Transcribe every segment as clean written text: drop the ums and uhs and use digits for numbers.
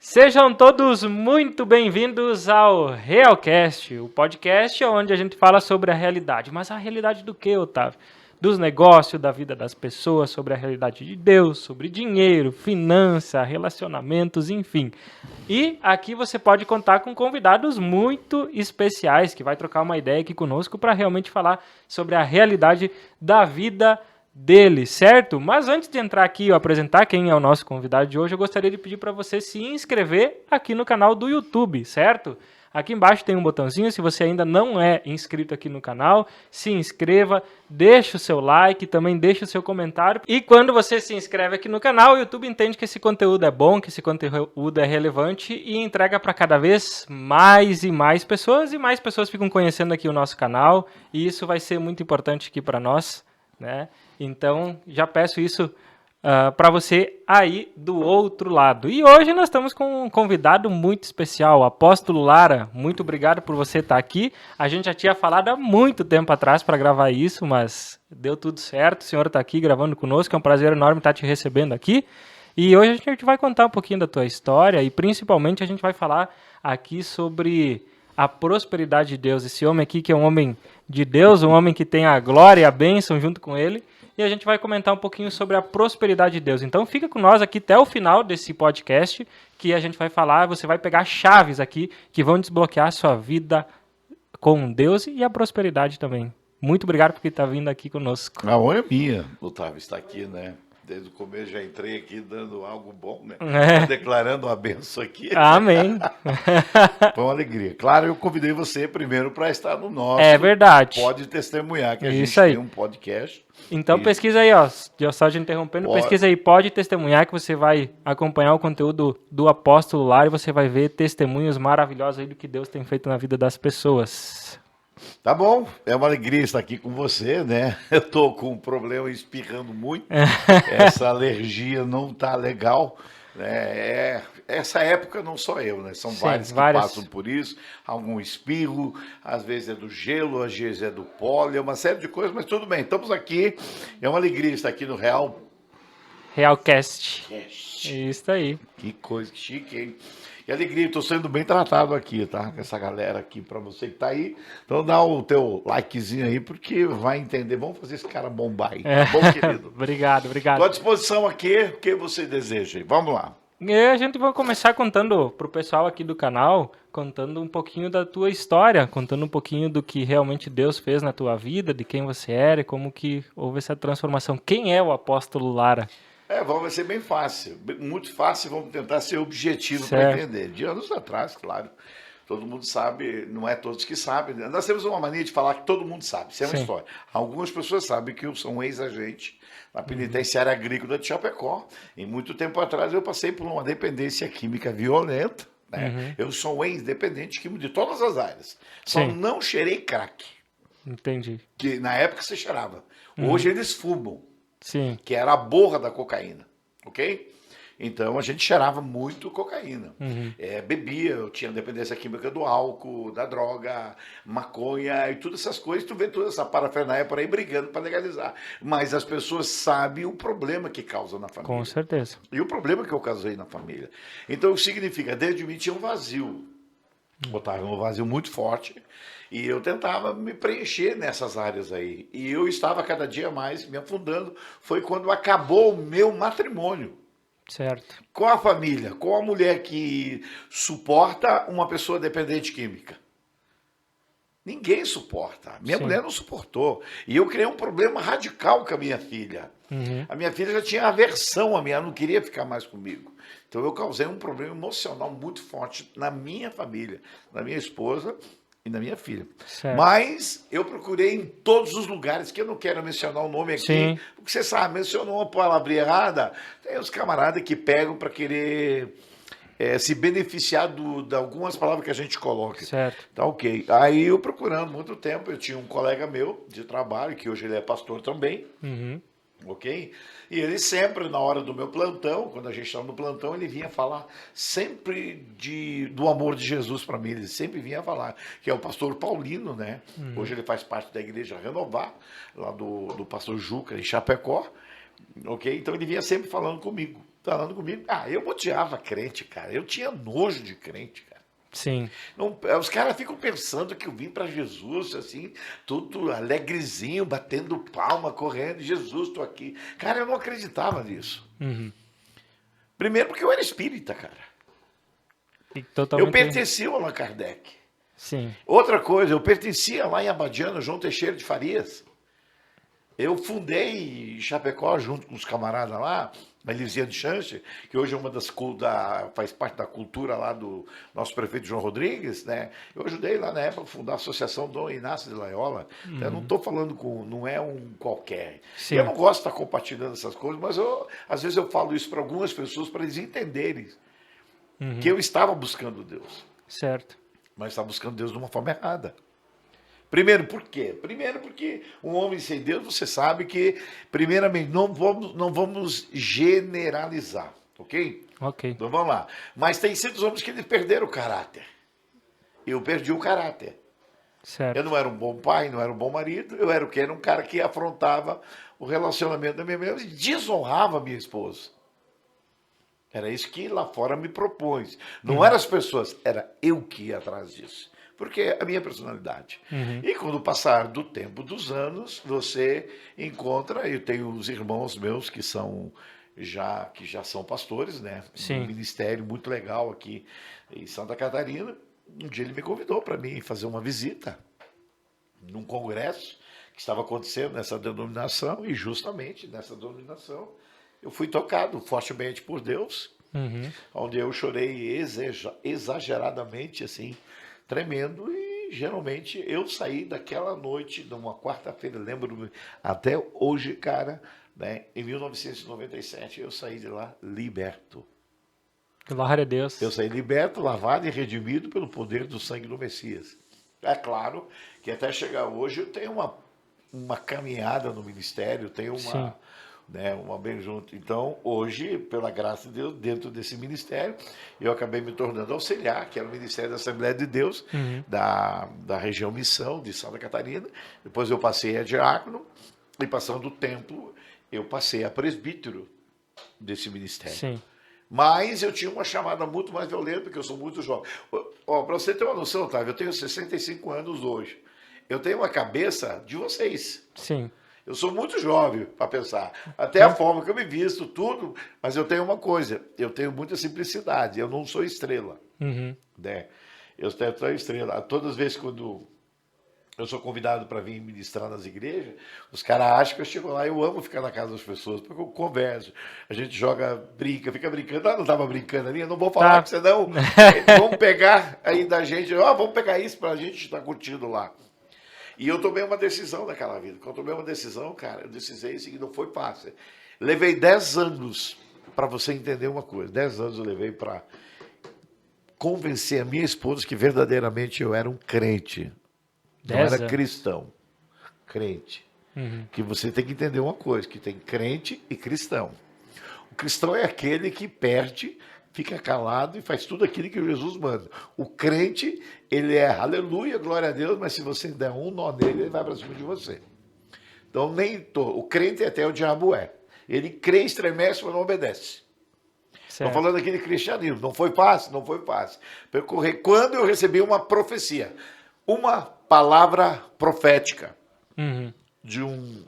Sejam todos muito bem-vindos ao Realcast, o podcast onde a gente fala sobre a realidade. Mas a realidade do que, Otávio? Dos negócios, da vida das pessoas, sobre a realidade de Deus, sobre dinheiro, finança, relacionamentos, enfim. E aqui você pode contar com convidados muito especiais que vai trocar uma ideia aqui conosco para realmente falar sobre a realidade da vida dele, certo? Mas antes de entrar aqui e apresentar quem é o nosso convidado de hoje, eu gostaria de pedir para você se inscrever aqui no canal do YouTube, certo? Aqui embaixo tem um botãozinho, se você ainda não é inscrito aqui no canal, se inscreva, deixa o seu like, também deixa o seu comentário. E quando você se inscreve aqui no canal, o YouTube entende que esse conteúdo é bom, que esse conteúdo é relevante e entrega para cada vez mais e mais pessoas ficam conhecendo aqui o nosso canal e isso vai ser muito importante aqui para nós, né? Então, já peço isso para você aí do outro lado. E hoje nós estamos com um convidado muito especial, o Apóstolo Lara. Muito obrigado por você estar aqui. A gente já tinha falado há muito tempo atrás para gravar isso, mas deu tudo certo. O senhor está aqui gravando conosco, é um prazer enorme estar te recebendo aqui. E hoje a gente vai contar um pouquinho da tua história e principalmente a gente vai falar aqui sobre a prosperidade de Deus. Esse homem aqui que é um homem de Deus, um homem que tem a glória e a bênção junto com ele. E a gente vai comentar um pouquinho sobre a prosperidade de Deus. Então fica com nós aqui até o final desse podcast, que a gente vai falar, você vai pegar chaves aqui que vão desbloquear a sua vida com Deus e a prosperidade também. Muito obrigado por estar vindo aqui conosco. A honra é minha, Otávio, estar aqui, né? Desde o começo já entrei aqui dando algo bom, né? Declarando uma benção aqui. Amém. Foi uma alegria. Claro, eu convidei você primeiro para estar no nosso. É verdade. Pode testemunhar que a Isso gente aí. tem um podcast. Então pesquisa aí, ó, só te interrompendo, pesquisa aí, pode testemunhar que você vai acompanhar o conteúdo do Apóstolo Lara e você vai ver testemunhos maravilhosos aí do que Deus tem feito na vida das pessoas. Tá bom, é uma alegria estar aqui com você, né? Eu tô com um problema espirrando muito, essa alergia não tá legal, né? Essa época não sou eu, né? São vários que passam por isso, algum espirro, às vezes é do gelo, às vezes é do pólen, uma série de coisas, mas tudo bem, estamos aqui, é uma alegria estar aqui no Realcast. Isso aí. Que coisa chique, hein? E alegria, estou sendo bem tratado aqui, tá? Com essa galera aqui, para você que tá aí. Então dá o teu likezinho aí, porque vai entender. Vamos fazer esse cara bombar aí, tá bom, querido? Obrigado. Estou à disposição aqui, o que você deseja aí. Vamos lá. E a gente vai começar contando pro pessoal aqui do canal, contando um pouquinho da tua história, contando um pouquinho do que realmente Deus fez na tua vida, de quem você era e como que houve essa transformação. Quem é o Apóstolo Lara? Vai ser bem fácil, muito fácil, vamos tentar ser objetivo para entender. De anos atrás, claro, todo mundo sabe, não é todos que sabem. Nós temos uma mania de falar que todo mundo sabe, isso é uma história. Algumas pessoas sabem que eu sou um ex-agente na penitenciária agrícola de Chapecó. E muito tempo atrás eu passei por uma dependência química violenta. Né? Eu sou um ex-dependente químico de todas as áreas. Só não cheirei crack. Entendi. Que na época você cheirava. Hoje eles fumam. Sim. Que era a borra da cocaína, ok? Então a gente cheirava muito cocaína. Bebia, eu tinha dependência química do álcool, da droga, maconha e todas essas coisas. Tu vê toda essa parafernália por aí brigando para legalizar. Mas as pessoas sabem o problema que causa na família. Com certeza. E o problema que eu causei na família. Então significa, dentro de mim tinha um vazio. Botava um vazio muito forte. E eu tentava me preencher nessas áreas aí. E eu estava cada dia mais me afundando. Foi quando acabou o meu matrimônio. Certo. Com a família, com a mulher que suporta uma pessoa dependente química. Ninguém suporta. Minha mulher não suportou. E eu criei um problema radical com a minha filha. A minha filha já tinha aversão a mim, ela não queria ficar mais comigo. Então eu causei um problema emocional muito forte na minha família, na minha esposa e na minha filha. Certo. Mas eu procurei em todos os lugares, que eu não quero mencionar o nome aqui, porque você sabe, mencionou uma palavra errada, tem os camaradas que pegam para querer se beneficiar de algumas palavras que a gente coloca. Certo. Tá ok. Aí eu procurando muito tempo, eu tinha um colega meu de trabalho, que hoje ele é pastor também, ok? E ele sempre, na hora do meu plantão, quando a gente estava no plantão, ele vinha falar sempre do amor de Jesus para mim. Ele sempre vinha falar, que é o pastor Paulino, né? Hoje ele faz parte da igreja Renovar, lá do pastor Juca, em Chapecó, ok? Então ele vinha sempre falando comigo. falando comigo. Eu odiava crente, cara. Eu tinha nojo de crente, cara. Sim. Não, os caras ficam pensando que eu vim para Jesus, assim, tudo alegrezinho, batendo palma, correndo. Jesus, estou aqui. Cara, eu não acreditava nisso. Uhum. Primeiro porque eu era espírita, cara. E Eu totalmente... pertencia ao Allan Kardec. Sim. Outra coisa, eu pertencia lá em Abadiano, João Teixeira de Farias. Eu fundei Chapecó junto com os camaradas lá, a Elisia de Chanche, que hoje é uma faz parte da cultura lá do nosso prefeito João Rodrigues, né? Eu ajudei lá na época a fundar a Associação Dom Inácio de Loyola. Então, eu não estou falando não é um qualquer. Sim. E eu não gosto de estar compartilhando essas coisas, mas às vezes eu falo isso para algumas pessoas para eles entenderem que eu estava buscando Deus. Certo. Mas estava buscando Deus de uma forma errada. Primeiro, por quê? Primeiro, porque um homem sem Deus, você sabe que, primeiramente, não vamos generalizar, ok? Ok. Então vamos lá. Mas tem certos homens que eles perderam o caráter. Eu perdi o caráter. Certo. Eu não era um bom pai, não era um bom marido, eu era o quê? Era um cara que afrontava o relacionamento da minha mulher e desonrava a minha esposa. Era isso que lá fora me propôs. Não eram as pessoas, era eu que ia atrás disso. Porque é a minha personalidade. E com o passar do tempo, dos anos, você encontra, eu tenho os irmãos meus que já são pastores, né? Sim. Um ministério muito legal aqui em Santa Catarina. Um dia ele me convidou para mim fazer uma visita num congresso que estava acontecendo nessa denominação, e justamente nessa denominação eu fui tocado fortemente por Deus, onde eu chorei exageradamente, assim, tremendo, e geralmente eu saí daquela noite, numa quarta-feira, lembro até hoje, cara, né, em 1997, eu saí de lá liberto. Glória a Deus. Eu saí liberto, lavado e redimido pelo poder do sangue do Messias. É claro que até chegar hoje eu tenho uma caminhada no ministério, tenho uma bem junto. Então, hoje, pela graça de Deus, dentro desse ministério, eu acabei me tornando auxiliar, que era o Ministério da Assembleia de Deus, da região Missão de Santa Catarina. Depois eu passei a diácono, e passando o tempo, eu passei a presbítero desse ministério. Sim. Mas eu tinha uma chamada muito mais violenta, porque eu sou muito jovem. Para você ter uma noção, Otávio, eu tenho 65 anos hoje. Eu tenho uma cabeça de vocês. Sim. Eu sou muito jovem para pensar. Até a forma que eu me visto, tudo. Mas eu tenho uma coisa, eu tenho muita simplicidade. Eu não sou estrela. Né? Eu tenho estrela. Todas as vezes quando eu sou convidado para vir ministrar nas igrejas, os caras acham que eu chego lá, eu amo ficar na casa das pessoas, porque eu converso, a gente joga, brinca, fica brincando. Não estava brincando ali, eu não vou falar com você não. Vamos pegar aí da gente, vamos pegar isso para a gente estar curtindo lá. E eu tomei uma decisão naquela vida. Quando eu tomei uma decisão, cara, eu decisei isso, não foi fácil. Levei 10 anos para você entender uma coisa. 10 anos eu levei para convencer a minha esposa que verdadeiramente eu era um crente. Não era cristão. Crente. Que você tem que entender uma coisa, que tem crente e cristão. O cristão é aquele que perde, fica calado e faz tudo aquilo que Jesus manda. O crente, ele é aleluia, glória a Deus, mas se você der um nó nele, ele vai para cima de você. Então, o crente até o diabo é. Ele crê, estremece, mas não obedece. Estou falando aqui de cristianismo. Não foi fácil? Não foi fácil. Percorrer. Quando eu recebi uma profecia, uma palavra profética de um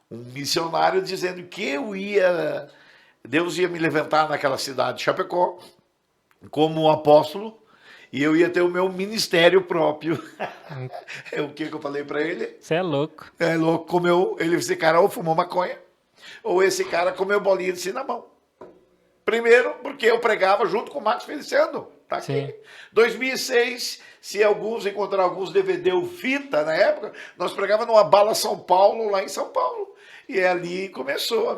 missionário dizendo que Deus ia me levantar naquela cidade de Chapecó como um apóstolo e eu ia ter o meu ministério próprio. O que eu falei para ele? Você é louco. É louco, esse cara ou fumou maconha ou esse cara comeu bolinha de cinnamon. Primeiro, porque eu pregava junto com o Marcos Feliciano. Tá aqui. Sim. 2006, se encontrar alguns DVD ou fita na época, nós pregávamos numa Bala São Paulo, lá em São Paulo. E ali começou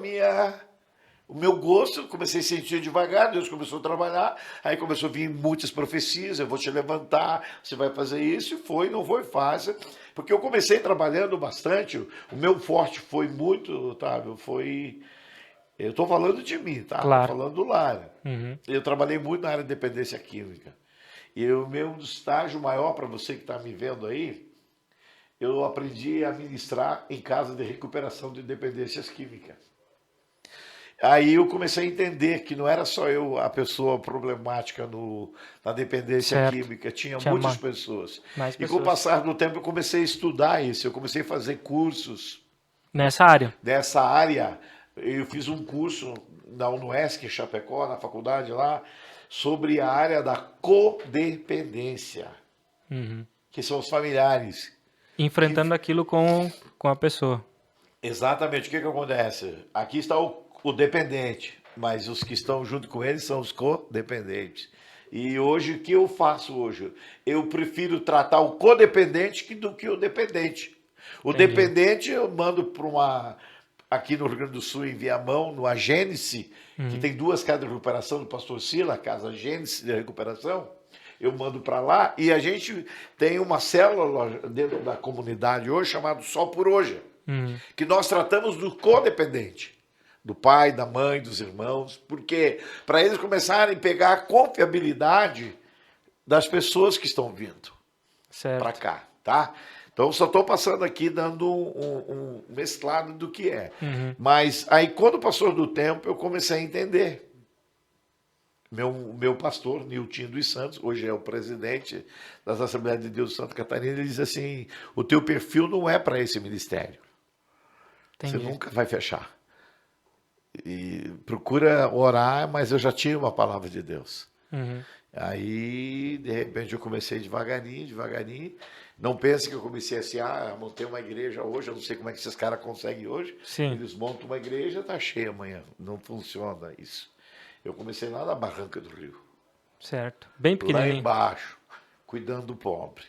o meu gosto, comecei a sentir devagar, Deus começou a trabalhar, aí começou a vir muitas profecias, eu vou te levantar, você vai fazer isso, e não foi fácil, porque eu comecei trabalhando bastante, o meu forte foi muito, Otávio, eu estou falando de mim, tá? Claro. Estou falando do Lara. Eu trabalhei muito na área de dependência química. E o meu estágio maior, para você que está me vendo aí, eu aprendi a ministrar em casa de recuperação de dependências químicas. Aí eu comecei a entender que não era só eu a pessoa problemática na dependência Certo. química, tinha Tinha muitas pessoas. mais E com o pessoas. passar do tempo eu comecei a estudar isso, eu comecei a fazer cursos Nessa área. dessa área. Eu fiz um curso na UNUESC, em Chapecó, na faculdade lá, sobre a área da codependência, Uhum. que são os familiares. Enfrentando aquilo com a pessoa. Exatamente, o que acontece? Aqui está o dependente, mas os que estão junto com ele são os codependentes. E hoje, o que eu faço hoje? Eu prefiro tratar o codependente do que o dependente. O Entendi. dependente eu mando para uma... Aqui no Rio Grande do Sul, em Viamão, no Agênese, que tem 2 casas de recuperação do Pastor Sila, a Casa Agênese de Recuperação, eu mando para lá e a gente tem uma célula dentro da comunidade hoje chamada Só por Hoje, que nós tratamos do codependente, do pai, da mãe, dos irmãos, porque para eles começarem a pegar a confiabilidade das pessoas que estão vindo para Certo. cá, tá? Então, só estou passando aqui dando um mesclado do que é. Mas aí, quando passou do tempo, eu comecei a entender. Meu pastor, Nilton dos Santos, hoje é o presidente das Assembleias de Deus de Santa Catarina, ele diz assim, o teu perfil não é para esse ministério. Entendi. Você nunca vai fechar. E procura orar, mas eu já tinha uma palavra de Deus. Aí, de repente, eu comecei devagarinho, devagarinho. Não pense que eu comecei assim, montei uma igreja hoje, eu não sei como é que esses caras conseguem hoje. Sim. Eles montam uma igreja, está cheia amanhã. Não funciona isso. Eu comecei lá na Barranca do Rio. Certo. Bem Lá pequenininho. embaixo, cuidando do pobre.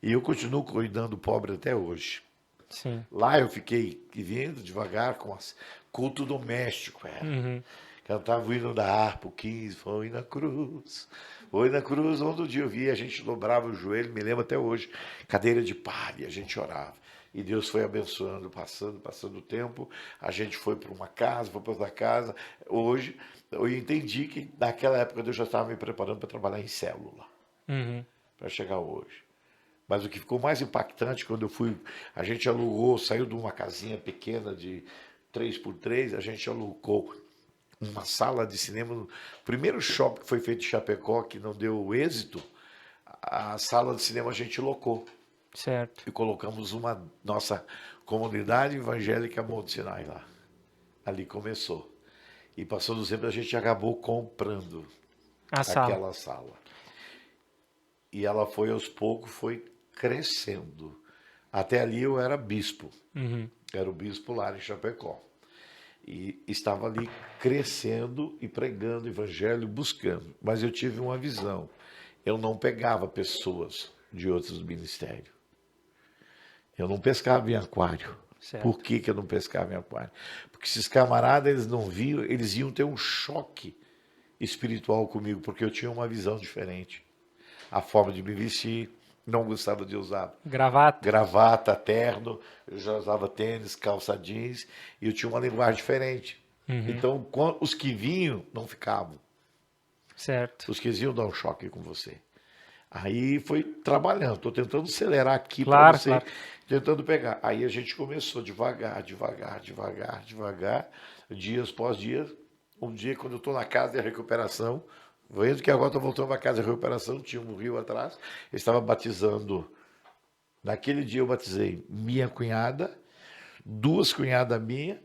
E eu continuo cuidando do pobre até hoje. Sim. Lá eu fiquei vindo devagar com culto doméstico. Cantava o hino da harpa, o 15, foi na cruz. Foi na cruz, onde um dia eu vi, a gente dobrava o joelho, me lembro até hoje, cadeira de palha, a gente orava. E Deus foi abençoando, passando o tempo, a gente foi para uma casa, foi para outra casa. Hoje, eu entendi que naquela época Deus já estava me preparando para trabalhar em célula, para chegar hoje. Mas o que ficou mais impactante, quando eu fui, a gente alugou, saiu de uma casinha pequena de 3x3, a gente alugou uma sala de cinema, no primeiro shopping que foi feito em Chapecó, que não deu êxito, a sala de cinema a gente locou. Certo. E colocamos uma nossa comunidade evangélica Monte Sinai lá. Ali começou. E passando o tempo a gente acabou comprando aquela sala. E ela foi aos poucos, foi crescendo. Até ali eu era bispo. Era o bispo lá em Chapecó. E estava ali crescendo e pregando o evangelho, buscando. Mas eu tive uma visão. Eu não pegava pessoas de outros ministérios. Eu não pescava em aquário. Certo. Por que eu não pescava em aquário? Porque esses camaradas, eles não viam, eles iam ter um choque espiritual comigo, porque eu tinha uma visão diferente. A forma de me vestir, não gostava de usar gravata, terno, eu já usava tênis, calça jeans, e eu tinha uma linguagem diferente. Então, os que vinham, não ficavam. Certo. Os que vinham dar um choque com você. Aí foi trabalhando, estou tentando acelerar aqui Claro, para você, claro. tentando pegar. Aí a gente começou devagar, dias após dias. Um dia, quando eu estou na casa de recuperação, vendo que agora estou voltando para a casa de recuperação, tinha um rio atrás, eu estava batizando. Naquele dia eu batizei minha cunhada, 2 cunhadas minhas,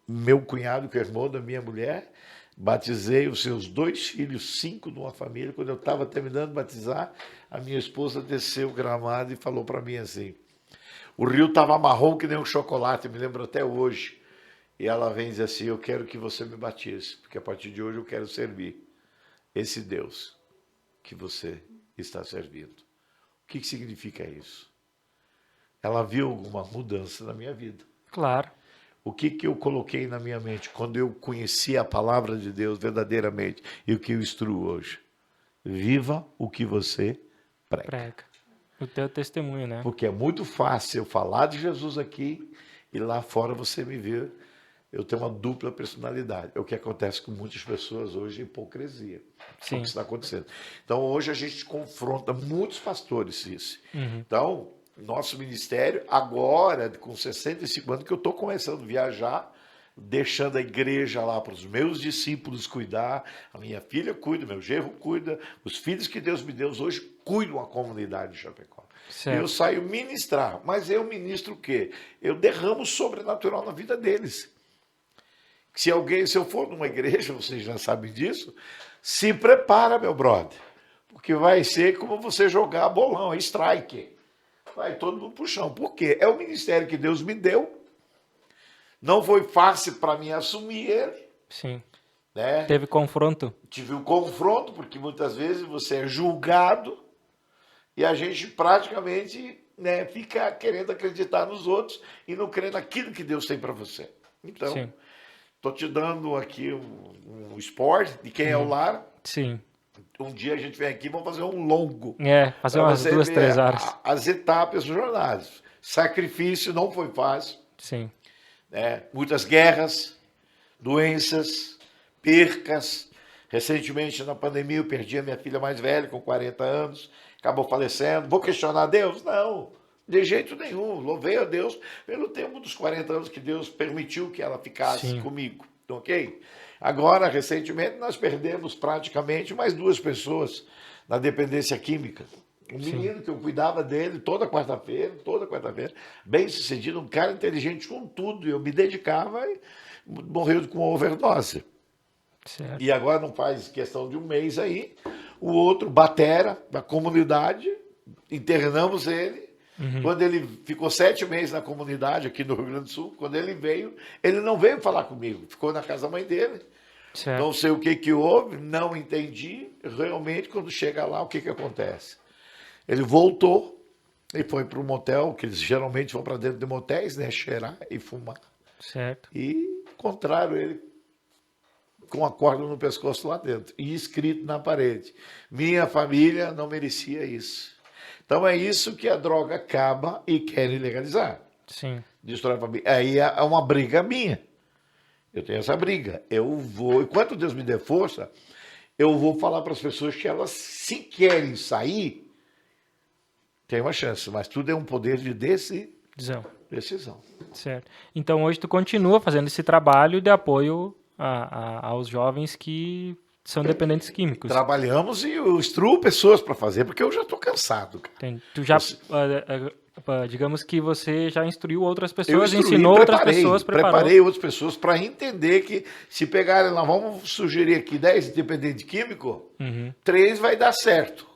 meu cunhado, que é irmão da minha mulher, batizei os seus 2 filhos, 5 de uma família. Quando eu estava terminando de batizar, a minha esposa desceu o gramado e falou para mim assim, o rio estava marrom que nem um chocolate, me lembro até hoje. E ela vem dizer assim, eu quero que você me batize, porque a partir de hoje eu quero servir esse Deus que você está servindo. O que significa isso? Ela viu alguma mudança na minha vida. Claro. O que eu coloquei na minha mente quando eu conheci a palavra de Deus verdadeiramente e o que eu instruo hoje? Viva o que você prega. O teu testemunho, né? Porque é muito fácil eu falar de Jesus aqui e lá fora você me ver. Eu tenho uma dupla personalidade. É o que acontece com muitas pessoas hoje, hipocrisia. Sim. É o que está acontecendo. Então, hoje a gente confronta muitos pastores isso. Então, nosso ministério, agora, com 65 anos, que eu estou começando a viajar, deixando a igreja lá para os meus discípulos cuidar, a minha filha cuida, meu genro cuida, os filhos que Deus me deu hoje cuidam a comunidade de Chapecó. Certo. Eu saio ministrar, mas eu ministro o quê? Eu derramo o sobrenatural na vida deles. Se eu for numa igreja, vocês já sabem disso, se prepara, meu brother, porque vai ser como você jogar bolão, é strike. Vai todo mundo pro chão. Por quê? É o ministério que Deus me deu. Não foi fácil para mim assumir ele. Sim. Né? Teve confronto? Tive um confronto, porque muitas vezes você é julgado e a gente praticamente, né, fica querendo acreditar nos outros e não crendo naquilo que Deus tem para você. Então, estou te dando aqui um esporte de quem é o lar. Sim. Um dia a gente vem aqui e vamos fazer um longo. Fazer umas 2, 3 horas. As etapas dos jornadas. Sacrifício não foi fácil. Sim. Né? Muitas guerras, doenças, percas. Recentemente, na pandemia, eu perdi a minha filha mais velha, com 40 anos. Acabou falecendo. Vou questionar Deus? Não, de jeito nenhum. Louvei a Deus pelo tempo dos 40 anos que Deus permitiu que ela ficasse comigo. Ok? Agora, recentemente, nós perdemos praticamente mais 2 pessoas na dependência química. Um menino que eu cuidava dele toda quarta-feira, bem sucedido, um cara inteligente com tudo, eu me dedicava e morreu com overdose. Certo. E agora não faz questão de um mês aí, o outro, batera, da comunidade, internamos ele. Quando ele ficou 7 meses na comunidade aqui no Rio Grande do Sul, quando ele veio, ele não veio falar comigo, ficou na casa da mãe dele. Certo. Não sei o que houve, não entendi. Realmente, quando chega lá, o que acontece? Ele voltou e foi para um motel, que eles geralmente vão para dentro de motéis, né? Cheirar e fumar. Certo. E encontraram ele com a corda no pescoço lá dentro. E escrito na parede: minha família não merecia isso. Então é isso que a droga acaba e querem legalizar. Sim. Destrói a família. Aí é uma briga minha. Eu tenho essa briga. Eu vou, enquanto Deus me der força, eu vou falar para as pessoas que elas, se querem sair, tem uma chance, mas tudo é um poder de decisão. Certo. Então hoje tu continua fazendo esse trabalho de apoio aos jovens que são dependentes químicos. Trabalhamos e eu instruo pessoas para fazer, porque eu já estou cansado, cara. Tu já, digamos que você já instruiu outras pessoas, ensinou preparei, outras pessoas, preparei outras pessoas para entender que se pegarem lá, vamos sugerir aqui 10 dependentes químicos, 3 vai dar certo.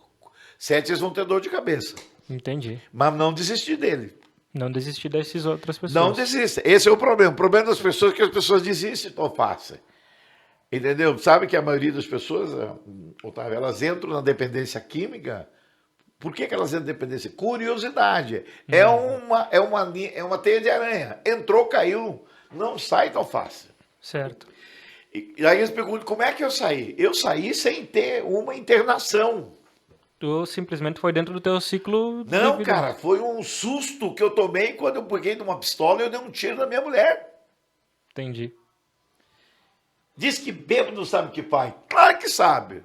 7 eles vão ter dor de cabeça. Entendi. Mas não desistir dele. Não desistir dessas outras pessoas. Não desista. Esse é o problema. O problema das pessoas é que as pessoas desistem tão fácil. Entendeu? Sabe que a maioria das pessoas, Otávio, elas entram na dependência química. Por que elas entram na dependência? Curiosidade. É uma teia de aranha. Entrou, caiu, não sai tão fácil. Certo. E aí eles perguntam, como é que eu saí? Eu saí sem ter uma internação. Tu simplesmente foi dentro do teu ciclo de Não, vida. cara, foi um susto que eu tomei quando eu peguei de uma pistola e eu dei um tiro na minha mulher. Entendi. Diz que bêbado não sabe o que faz. Claro que sabe.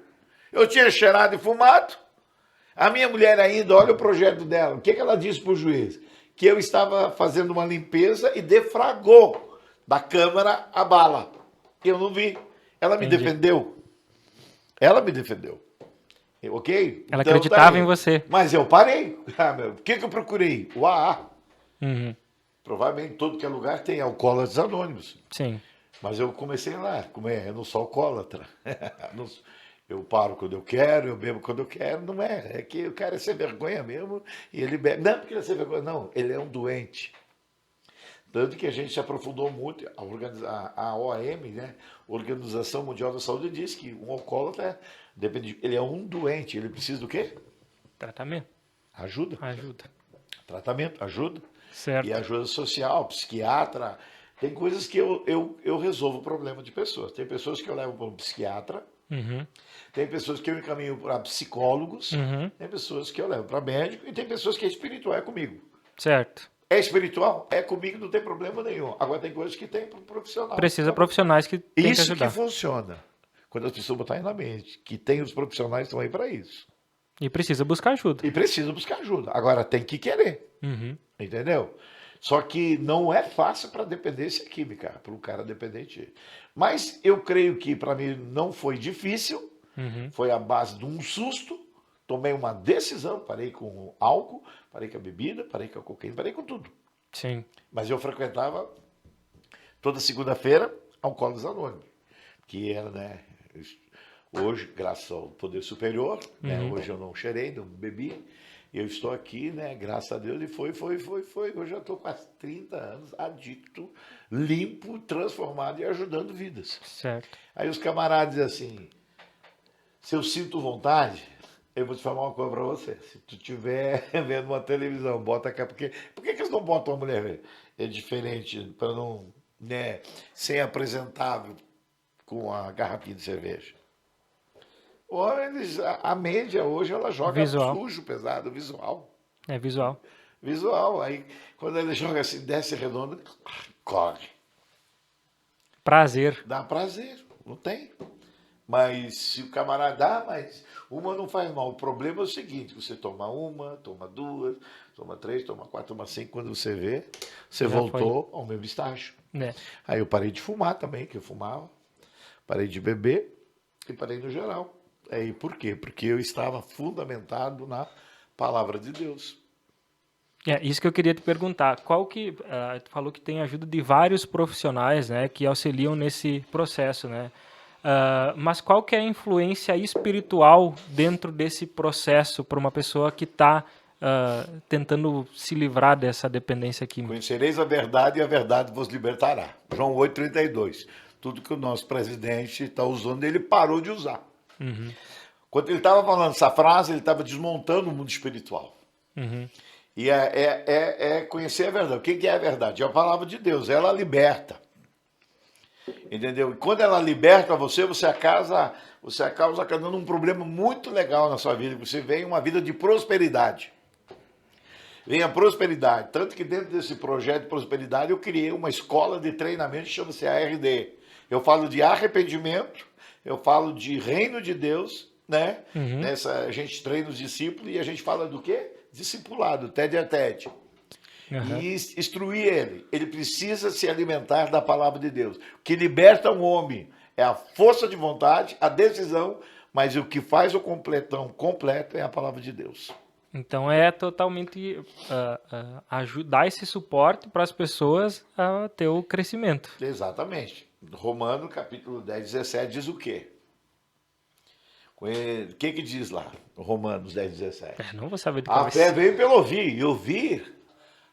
Eu tinha cheirado e fumado. A minha mulher ainda, olha o projeto dela. O que ela disse para o juiz? Que eu estava fazendo uma limpeza e defragou da câmara a bala. Eu não vi. Ela me defendeu. Ela me defendeu. Ok? Ela acreditava em você. Mas eu parei. O que eu procurei? O AA. Provavelmente todo que é lugar tem alcoólatras anônimos. Sim. Mas eu comecei lá. Eu não sou alcoólatra. Eu paro quando eu quero, eu bebo quando eu quero. Não é. É que o cara é sem vergonha mesmo e ele bebe. Não porque ele é sem vergonha, não. Ele é um doente. Tanto que a gente se aprofundou muito. A OAM, né? Organização Mundial da Saúde, diz que um alcoólatra, ele é um doente. Ele precisa do quê? Tratamento. Ajuda. Tratamento, ajuda. Certo. E ajuda social, psiquiatra. Tem coisas que eu resolvo o problema de pessoas. Tem pessoas que eu levo para um psiquiatra. Tem pessoas que eu encaminho para psicólogos. Tem pessoas que eu levo para médico. E tem pessoas que é espiritual, é comigo. Certo. É espiritual? É comigo, não tem problema nenhum. Agora tem coisas que tem para o profissional. Precisa profissionais que tem que Isso ajudar. que funciona. Quando as pessoas botarem na mente que tem os profissionais que estão aí para isso. E precisa buscar ajuda. E precisa buscar ajuda. Agora tem que querer. Entendeu? Só que não é fácil para dependência química, para um cara dependente. Mas eu creio que para mim não foi difícil, foi a base de um susto, tomei uma decisão, parei com o álcool, parei com a bebida, parei com a cocaína, parei com tudo. Sim. Mas eu frequentava toda segunda-feira Alcoólicos Anônimos, que era, né, hoje, graças ao poder superior, né, hoje eu não cheirei, não bebi, eu estou aqui, né, graças a Deus, e foi. Hoje eu estou quase 30 anos, adicto, limpo, transformado e ajudando vidas. Certo. Aí os camaradas dizem assim, se eu sinto vontade, eu vou te falar uma coisa para você, se tu estiver vendo uma televisão, bota cá, por que eles não botam a mulher é diferente, para não, né, ser apresentável com a garrafinha de cerveja? A mídia hoje ela joga Visual. sujo, pesado, visual. É visual. Visual. Aí quando ele joga assim, desce redondo, corre. Prazer. Dá prazer, não tem. Mas se o camarada dá, mas uma não faz mal. O problema é o seguinte, você toma uma, toma duas, toma três, toma quatro, toma cinco, quando você vê, você Já voltou ao mesmo estágio. É. Aí eu parei de fumar também, que eu fumava, parei de beber e parei no geral. Aí por quê? Porque eu estava fundamentado na palavra de Deus. É isso que eu queria te perguntar. Qual que tu falou que tem ajuda de vários profissionais, né, que auxiliam nesse processo, né? Mas qual que é a influência espiritual dentro desse processo para uma pessoa que está tentando se livrar dessa dependência química? Conhecereis a verdade e a verdade vos libertará. João 8,32. Tudo que o nosso presidente está usando, ele parou de usar. Quando ele estava falando essa frase, ele estava desmontando o mundo espiritual. E é conhecer a verdade. O que é a verdade? É a palavra de Deus, ela liberta. Entendeu? E quando ela liberta você, você acaba dando um problema muito legal na sua vida. Você vem uma vida de prosperidade. Vem a prosperidade. Tanto que dentro desse projeto de prosperidade eu criei uma escola de treinamento que chama-se ARD. Eu falo de arrependimento, eu falo de reino de Deus, né? A gente treina os discípulos e a gente fala do quê? Discipulado, tete a tete. E instruir ele. Ele precisa se alimentar da palavra de Deus. O que liberta um homem é a força de vontade, a decisão, mas o que faz o completão completo é a palavra de Deus. Então é totalmente ajudar esse suporte para as pessoas a ter o crescimento. Exatamente. Romanos capítulo 10, 17 diz o quê? O que diz lá? Romanos 10, 17. Não vou saber de A cabeça. fé veio pelo ouvir, e ouvir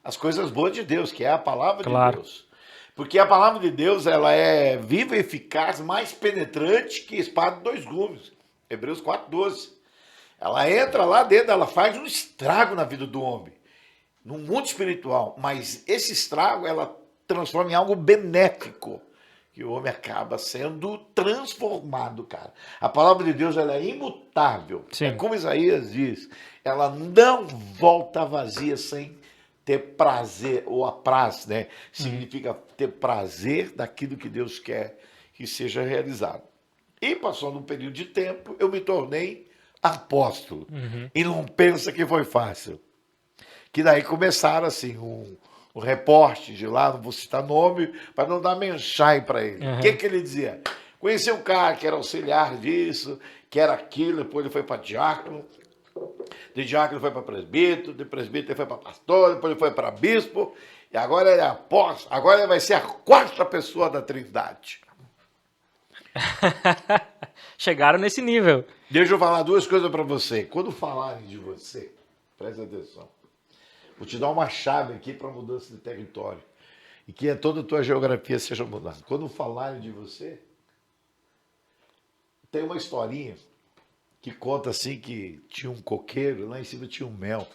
as coisas boas de Deus, que é a palavra de Deus. Porque a palavra de Deus, ela é viva, eficaz, mais penetrante que espada de dois gumes. Hebreus 4:12. Ela entra lá dentro, ela faz um estrago na vida do homem, no mundo espiritual. Mas esse estrago, ela transforma em algo benéfico, que o homem acaba sendo transformado, cara. A palavra de Deus, ela é imutável. Sim. É como Isaías diz, ela não volta vazia sem ter prazer, ou apraz, né? Significa ter prazer daquilo que Deus quer que seja realizado. E passando um período de tempo, eu me tornei apóstolo. E não pensa que foi fácil. Que daí começaram assim, um repórter de lá, não vou citar nome, para não dar menchai para ele. O que ele dizia? Conheci um cara que era auxiliar disso, que era aquilo, depois ele foi para diácono, de diácono ele foi para presbítero, de presbítero ele foi para pastor, depois ele foi para bispo, e agora ele é apóstolo, agora ele vai ser a quarta pessoa da Trindade. Chegaram nesse nível. Deixa eu falar duas coisas para você. Quando falarem de você, presta atenção. Vou te dar uma chave aqui para mudança de território. E que toda a tua geografia seja mudada. Quando falarem de você, tem uma historinha que conta assim que tinha um coqueiro, lá em cima tinha um mel.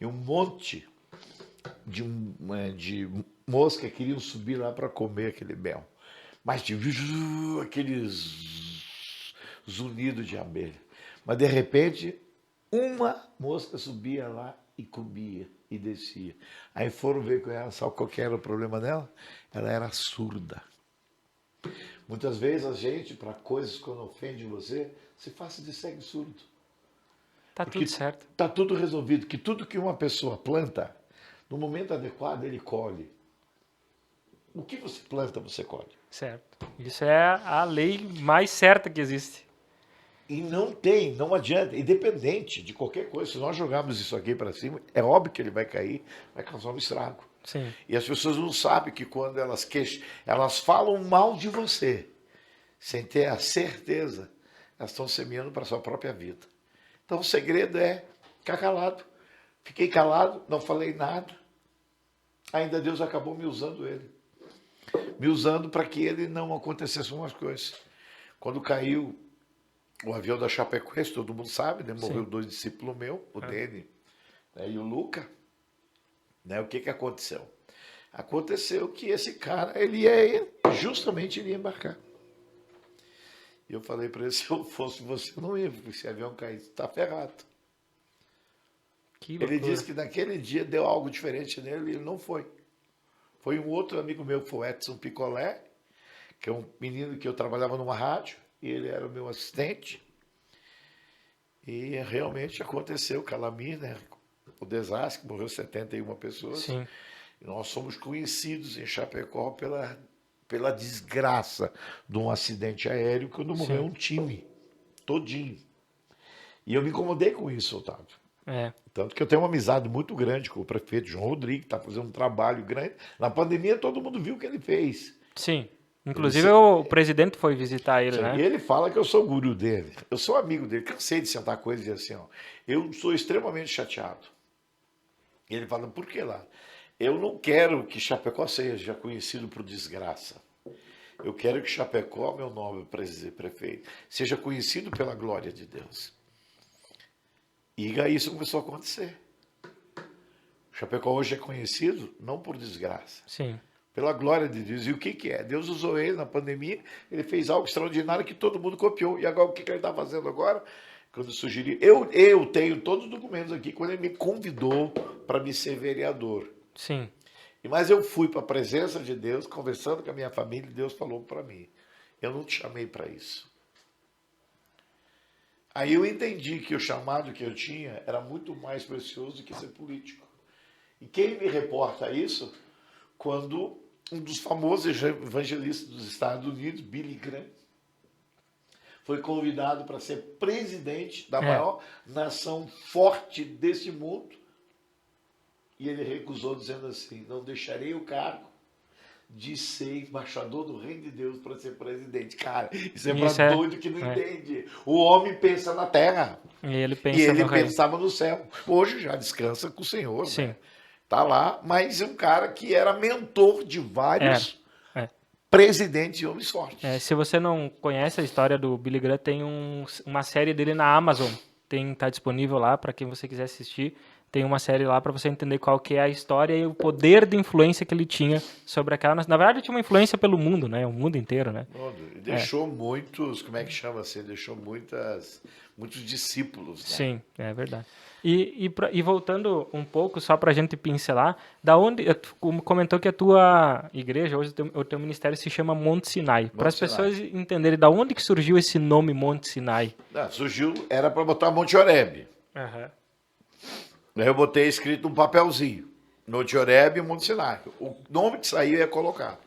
E um monte de mosca queriam subir lá para comer aquele mel. Mas tinha aqueles zunidos de abelha. Mas de repente, uma mosca subia lá e comia e descia. Aí foram ver com ela, sabe qual que era o problema dela? Ela era surda. Muitas vezes a gente, para coisas quando ofende você, se faça de cego e surdo. Tá tudo certo. Tá tudo resolvido, que tudo que uma pessoa planta, no momento adequado ele colhe. O que você planta, você colhe. Certo. Isso é a lei mais certa que existe. E não adianta, independente de qualquer coisa, se nós jogarmos isso aqui para cima, é óbvio que ele vai cair, vai causar um estrago. Sim. E as pessoas não sabem que quando elas falam mal de você, sem ter a certeza, elas estão semeando para a sua própria vida. Então o segredo é ficar calado. Fiquei calado, não falei nada. Ainda Deus acabou me usando ele. Me usando para que ele não acontecesse umas coisas. Quando caiu o avião da Chapecoense, todo mundo sabe, né? Morreu 2 discípulos meus, o Dene, né? E o Luca. Né? O que aconteceu? Aconteceu que esse cara, justamente ele ia embarcar. E eu falei para ele, se eu fosse você, não ia, porque se o avião cair, está ferrado. Ele disse que naquele dia deu algo diferente nele e ele não foi. Foi um outro amigo meu, que foi o Edson Picolé, que é um menino que eu trabalhava numa rádio, e ele era o meu assistente. E realmente aconteceu o Calamir, né? O desastre, que morreu 71 pessoas. Sim. E nós somos conhecidos em Chapecó pela desgraça de um acidente aéreo, quando morreu um time todinho. E eu me incomodei com isso, Otávio. Tanto que eu tenho uma amizade muito grande com o prefeito João Rodrigues, que está fazendo um trabalho grande. Na pandemia, todo mundo viu o que ele fez. Sim. Inclusive, o presidente foi visitar ele, né? E ele fala que eu sou o guru dele. Eu sou amigo dele. Cansei de sentar com ele e dizer assim, ó, eu sou extremamente chateado. E ele fala, por que lá? Eu não quero que Chapecó seja conhecido por desgraça. Eu quero que Chapecó, meu nobre prefeito, seja conhecido pela glória de Deus. E aí isso começou a acontecer. Chapecó hoje é conhecido não por desgraça. Sim. Pela glória de Deus. E o que é? Deus usou ele na pandemia, ele fez algo extraordinário que todo mundo copiou. E agora o que ele está fazendo agora? Quando sugeriu. Eu tenho todos os documentos aqui, quando ele me convidou para me ser vereador. Sim. Mas eu fui para a presença de Deus, conversando com a minha família, e Deus falou para mim, eu não te chamei para isso. Aí eu entendi que o chamado que eu tinha era muito mais precioso do que ser político. E quem me reporta isso? Quando um dos famosos evangelistas dos Estados Unidos, Billy Graham, foi convidado para ser presidente da maior nação forte desse mundo. E ele recusou, dizendo assim, não deixarei o cargo de ser embaixador do reino de Deus para ser presidente. Cara, isso é para doido que não entende. O homem pensa na terra. E ele pensava no céu. Hoje já descansa com o Senhor. Sim. Né? Tá lá, mas é um cara que era mentor de vários presidentes e homens fortes. Se você não conhece a história do Billy Graham, tem uma série dele na Amazon. Tá disponível lá para quem você quiser assistir. Tem uma série lá para você entender qual que é a história e o poder de influência que ele tinha sobre aquela... Na verdade, ele tinha uma influência pelo mundo, né? O mundo inteiro, né? Deixou muitos, como é que chama assim? Deixou muitos discípulos. Né? Sim, é verdade. E voltando um pouco, só para a gente pincelar, da onde... Comentou que a tua igreja, hoje o teu ministério se chama Monte Sinai. Para as pessoas entenderem, da onde que surgiu esse nome Monte Sinai? Era para botar Monte Horebe. Aham. Eu botei escrito um papelzinho, Monte Horebe e Monte Sinai. O nome que saiu ia colocar.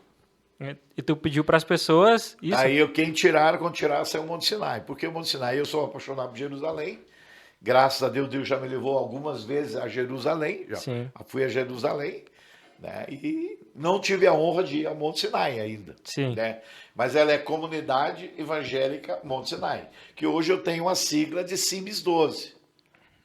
E tu pediu para as pessoas isso? Aí quando tiraram, saiu o Monte Sinai. Porque o Monte Sinai, eu sou apaixonado por Jerusalém. Graças a Deus, Deus já me levou algumas vezes a Jerusalém. Já fui a Jerusalém. Né? E não tive a honra de ir a Monte Sinai ainda. Sim. Né? Mas ela é Comunidade Evangélica Monte Sinai. Que hoje eu tenho a sigla de CIMES 12.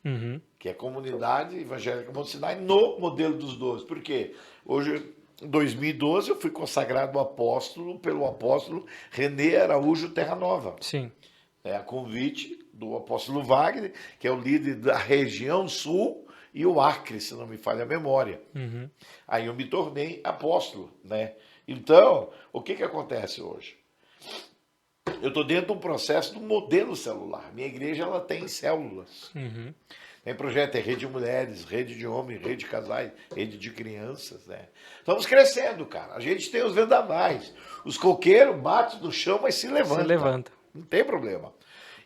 Uhum. Que é Comunidade Evangélica Monte Sinai, no modelo dos 12. Por quê? Hoje, em 2012, eu fui consagrado apóstolo pelo apóstolo René Araújo Terra Nova. Sim. A convite do apóstolo Wagner, que é o líder da região sul, e o Acre, se não me falha a memória. Uhum. Aí eu me tornei apóstolo. Né? Então, o que acontece hoje? Eu estou dentro de um processo de um modelo celular. Minha igreja ela tem células. Uhum. Tem projeto, tem rede de mulheres, rede de homens, rede de casais, rede de crianças. Né? Estamos crescendo, cara. A gente tem os vendavais. Os coqueiros batem no chão, mas se levantam. Não tem problema.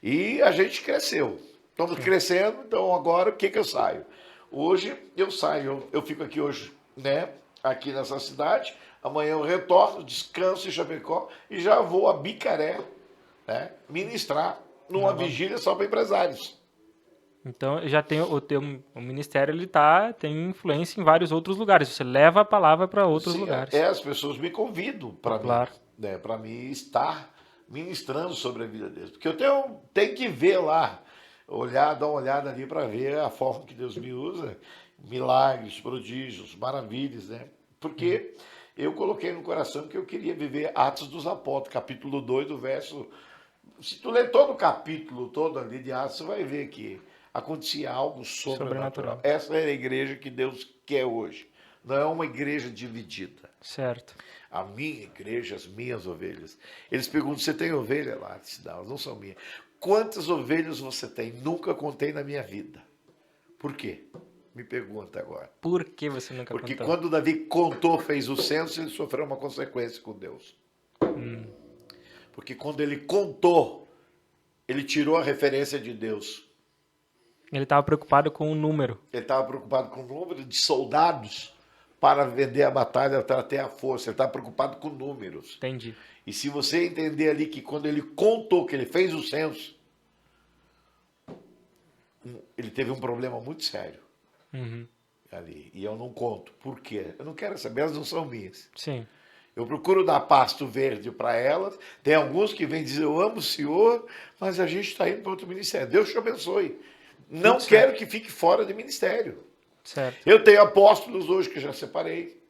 E a gente cresceu. Estamos crescendo, então agora o que eu saio? Hoje eu saio, eu fico aqui hoje, né? Aqui nessa cidade. Amanhã eu retorno, descanso em Chapecó e já vou a Bicaré, né? Ministrar numa vigília só para empresários. Então, já tem o ministério, tem influência em vários outros lugares. Você leva a palavra para outros lugares. As pessoas me convidam para Claro. né, para mim estar ministrando sobre a vida deles. Porque eu tenho que ver lá, dar uma olhada ali para ver a forma que Deus me usa, milagres, prodígios, maravilhas, né? Porque eu coloquei no coração que eu queria viver Atos dos Apóstolos, capítulo 2, do verso... Se tu ler todo o capítulo, todo ali de Atos, você vai ver que acontecia algo sobrenatural. Essa é a igreja que Deus quer hoje. Não é uma igreja dividida. Certo. A minha igreja, as minhas ovelhas. Eles perguntam, você tem ovelha lá? Não, elas não são minhas. Quantas ovelhas você tem? Nunca contei na minha vida. Por quê? Me pergunta agora. Por que você nunca contou? Porque quando Davi contou, fez o censo, ele sofreu uma consequência com Deus. Porque quando ele contou, ele tirou a referência de Deus. Ele estava preocupado com o número. Ele estava preocupado com o número de soldados para vender a batalha, para ter a força. Ele estava preocupado com números. Entendi. E se você entender ali que quando ele contou, que ele fez o censo, ele teve um problema muito sério ali. E eu não conto. Por quê? Eu não quero saber, elas não são minhas. Sim. Eu procuro dar pasto verde para elas. Tem alguns que vêm dizer, eu amo o Senhor, mas a gente está indo para outro ministério. Deus te abençoe. Não quero que fique fora de ministério. Certo. Eu tenho apóstolos hoje que já separei.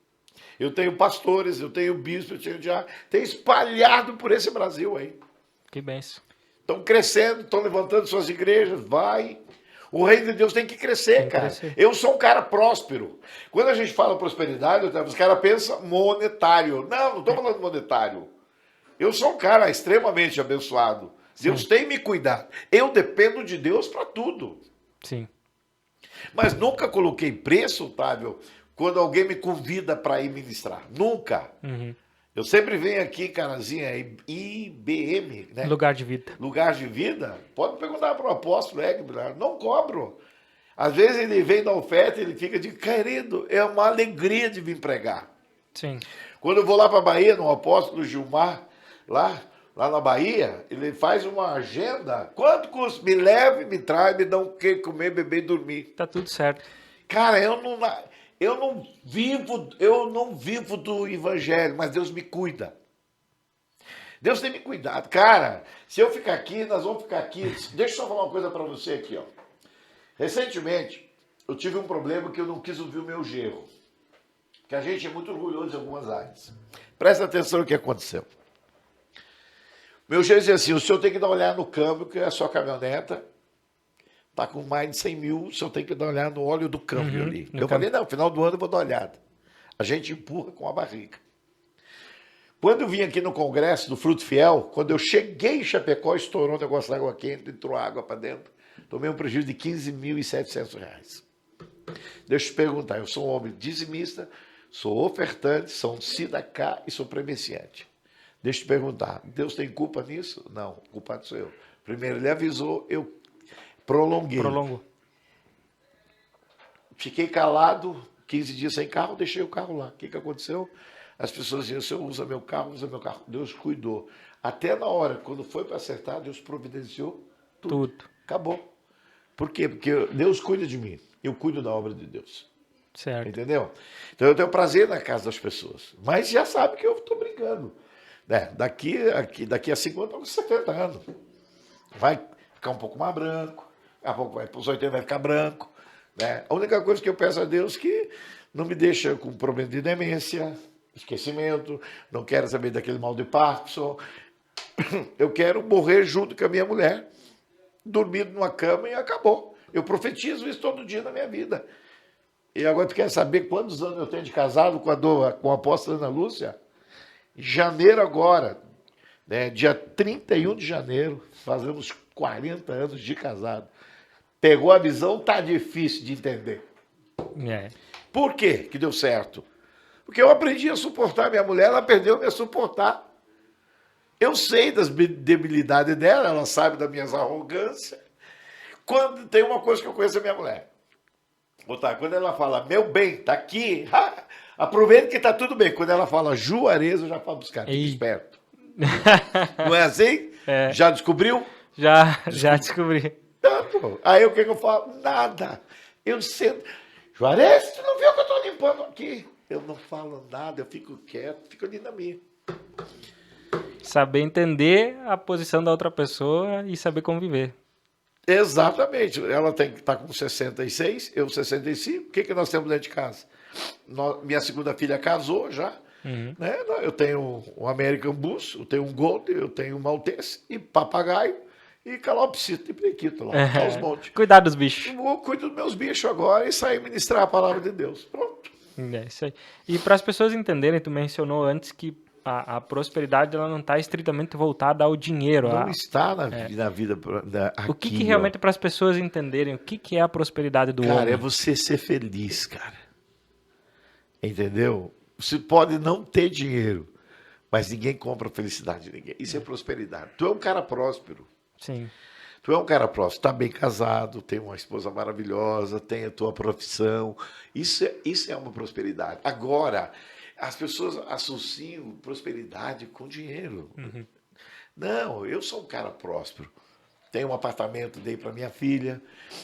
Eu tenho pastores, eu tenho bispo, eu tenho diácono. Tem espalhado por esse Brasil aí. Que benção. Estão crescendo, estão levantando suas igrejas, vai. O reino de Deus tem que crescer, cara. Eu sou um cara próspero. Quando a gente fala prosperidade, os caras pensam monetário. Não estou falando monetário. Eu sou um cara extremamente abençoado. Deus tem me cuidado. Eu dependo de Deus para tudo. Sim. Mas nunca coloquei preço, Otávio, quando alguém me convida para ir ministrar. Nunca. Eu sempre venho aqui, carazinha, IBM, né? Lugar de vida. Lugar de vida? Pode perguntar para o apóstolo Egber, não cobro. Às vezes ele vem da oferta e ele fica de, querido, é uma alegria de vir pregar. Sim. Quando eu vou lá para a Bahia, no apóstolo Gilmar, lá na Bahia, ele faz uma agenda. Quanto custa? Me leve, me traz, me dá o que comer, beber e dormir. Tá tudo certo. Cara, eu não vivo do evangelho, mas Deus me cuida. Deus tem me cuidado. Cara, se eu ficar aqui, nós vamos ficar aqui. Deixa eu só falar uma coisa para você aqui, ó. Recentemente, eu tive um problema que eu não quis ouvir o meu genro. Porque a gente é muito orgulhoso em algumas áreas. Presta atenção no que aconteceu. Meu genro dizia assim, o senhor tem que dar uma olhada no câmbio, que é a sua caminhoneta está com mais de 100 mil, o senhor tem que dar uma olhada no óleo do câmbio ali. Eu falei, não, no final do ano eu vou dar uma olhada. A gente empurra com a barriga. Quando eu vim aqui no congresso do Fruto Fiel, quando eu cheguei em Chapecó, estourou um negócio de água quente, entrou água para dentro, tomei um prejuízo de R$15.700. Deixa eu te perguntar, eu sou um homem dizimista, sou ofertante, sou um cidacá e sou premenciante. Deixa eu te perguntar, Deus tem culpa nisso? Não, culpado sou eu. Primeiro ele avisou, eu prolonguei. Prolongou. Fiquei calado, 15 dias sem carro, deixei o carro lá. O que aconteceu? As pessoas diziam, o senhor usa meu carro. Deus cuidou. Até na hora, quando foi para acertar, Deus providenciou tudo. Acabou. Por quê? Porque Deus cuida de mim. Eu cuido da obra de Deus. Certo. Entendeu? Então eu tenho prazer na casa das pessoas. Mas já sabe que eu estou brincando. Né? Daqui a 50 anos, 70 anos. Vai ficar um pouco mais branco. Daqui a pouco vai para os 80 vai ficar branco. Né? A única coisa que eu peço a Deus é que não me deixa com problema de demência, esquecimento, não quero saber daquele mal de Parkinson. Eu quero morrer junto com a minha mulher, dormindo numa cama e acabou. Eu profetizo isso todo dia na minha vida. E agora tu quer saber quantos anos eu tenho de casado com a apóstola Ana Lúcia? Janeiro agora, né, dia 31 de janeiro, fazemos 40 anos de casado. Pegou a visão, tá difícil de entender. Por quê que deu certo? Porque eu aprendi a suportar minha mulher, ela aprendeu a me suportar. Eu sei das debilidades dela, ela sabe das minhas arrogâncias. Quando tem uma coisa que eu conheço a minha mulher, Otávio, quando ela fala, meu bem, tá aqui, aproveita que tá tudo bem. Quando ela fala Juarez, eu já falo buscar, fica Ei. esperto. Não é assim? É. Já descobriu? Já descobri. Tanto. Aí o que eu falo? Nada. Eu sento. Juarez, tu não viu que eu tô limpando aqui? Eu não falo nada, eu fico quieto, fico ali na minha. Saber entender a posição da outra pessoa e saber conviver. Exatamente. Ela tem que estar com 66, eu 65. O que nós temos dentro de casa? Minha segunda filha casou já. Né? Eu tenho um American Bus, eu tenho um Golden, eu tenho um Maltese e papagaio e calopsita e periquito lá, aos montes. Cuidar dos bichos. Eu cuido dos meus bichos agora e sair ministrar a palavra de Deus. Pronto. É isso aí. E para as pessoas entenderem, tu mencionou antes que a prosperidade ela não está estritamente voltada ao dinheiro. Não está na vida aqui. O que realmente para as pessoas entenderem o que é a prosperidade do homem? Cara, é você ser feliz, cara. Entendeu? Você pode não ter dinheiro, mas ninguém compra felicidade de ninguém. Isso é prosperidade. Tu é um cara próspero. Sim. Tu é um cara próspero, está bem casado, tem uma esposa maravilhosa, tem a tua profissão. Isso é uma prosperidade. Agora, as pessoas associam prosperidade com dinheiro. Não, eu sou um cara próspero. Tenho um apartamento, dei para minha filha,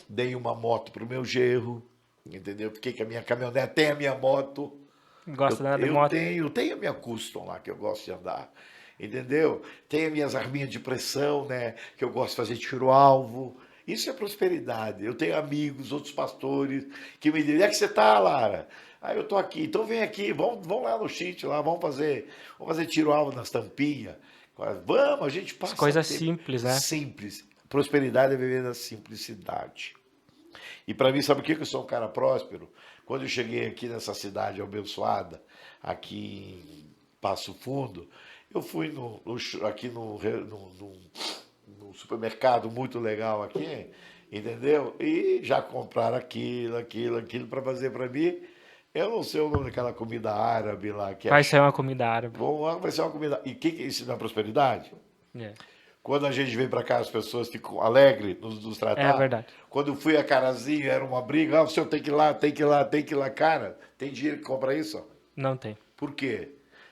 dei uma moto para o meu genro, entendeu? Fiquei com a minha caminhonete, tem a minha moto. Gosta de moto? Eu tenho a minha Custom lá, que eu gosto de andar. Entendeu? Tenho as minhas arminhas de pressão, né? Que eu gosto de fazer tiro-alvo. Isso é prosperidade. Eu tenho amigos, outros pastores, que me dizem, onde é que você está, Lara? Aí eu estou aqui, então vem aqui, vamos lá no sítio, lá, vamos fazer tiro-alvo nas tampinhas. Vamos, a gente passa. Coisas simples, né? Simples. Prosperidade é viver na simplicidade. E para mim, sabe o que eu sou um cara próspero? Quando eu cheguei aqui nessa cidade abençoada, aqui em Passo Fundo, eu fui aqui num supermercado muito legal aqui, entendeu? E já compraram aquilo para fazer para mim. Eu não sei o nome daquela comida árabe lá. Vai ser uma comida árabe. Bom, vai ser uma comida. E o que é isso na prosperidade? É. Quando a gente vem para cá, as pessoas ficam alegres nos tratar. É verdade. Quando eu fui a Carazinho, era uma briga. O senhor tem que ir lá, tem que ir lá, tem que ir lá. Cara, tem dinheiro que compra isso? Não tem. Por quê?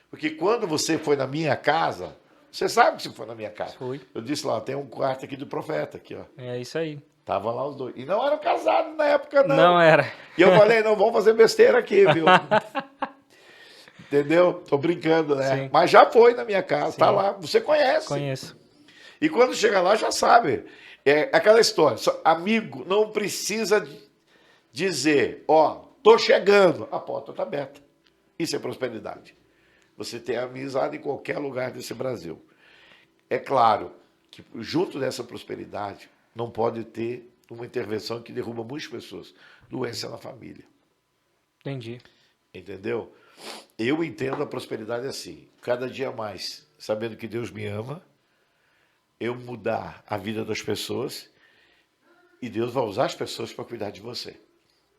Porque quando você foi na minha casa, você sabe que você foi na minha casa. Fui. Eu disse lá, tem um quarto aqui do profeta, aqui, ó. É isso aí. Tava lá os dois. E não eram casados na época, não. Não era. E eu falei, não, vamos fazer besteira aqui, viu? Entendeu? Tô brincando, né? Sim. Mas já foi na minha casa, Sim. tá lá. Você conhece. Conheço. E quando chega lá, já sabe. É aquela história. Amigo não precisa dizer, ó, tô chegando. A porta tá aberta. Isso é prosperidade. Você tem amizade em qualquer lugar desse Brasil. É claro que junto dessa prosperidade não pode ter uma intervenção que derruba muitas pessoas. Doença na família. Entendi. Entendeu? Eu entendo a prosperidade assim. Cada dia mais, sabendo que Deus me ama, eu mudar a vida das pessoas e Deus vai usar as pessoas para cuidar de você.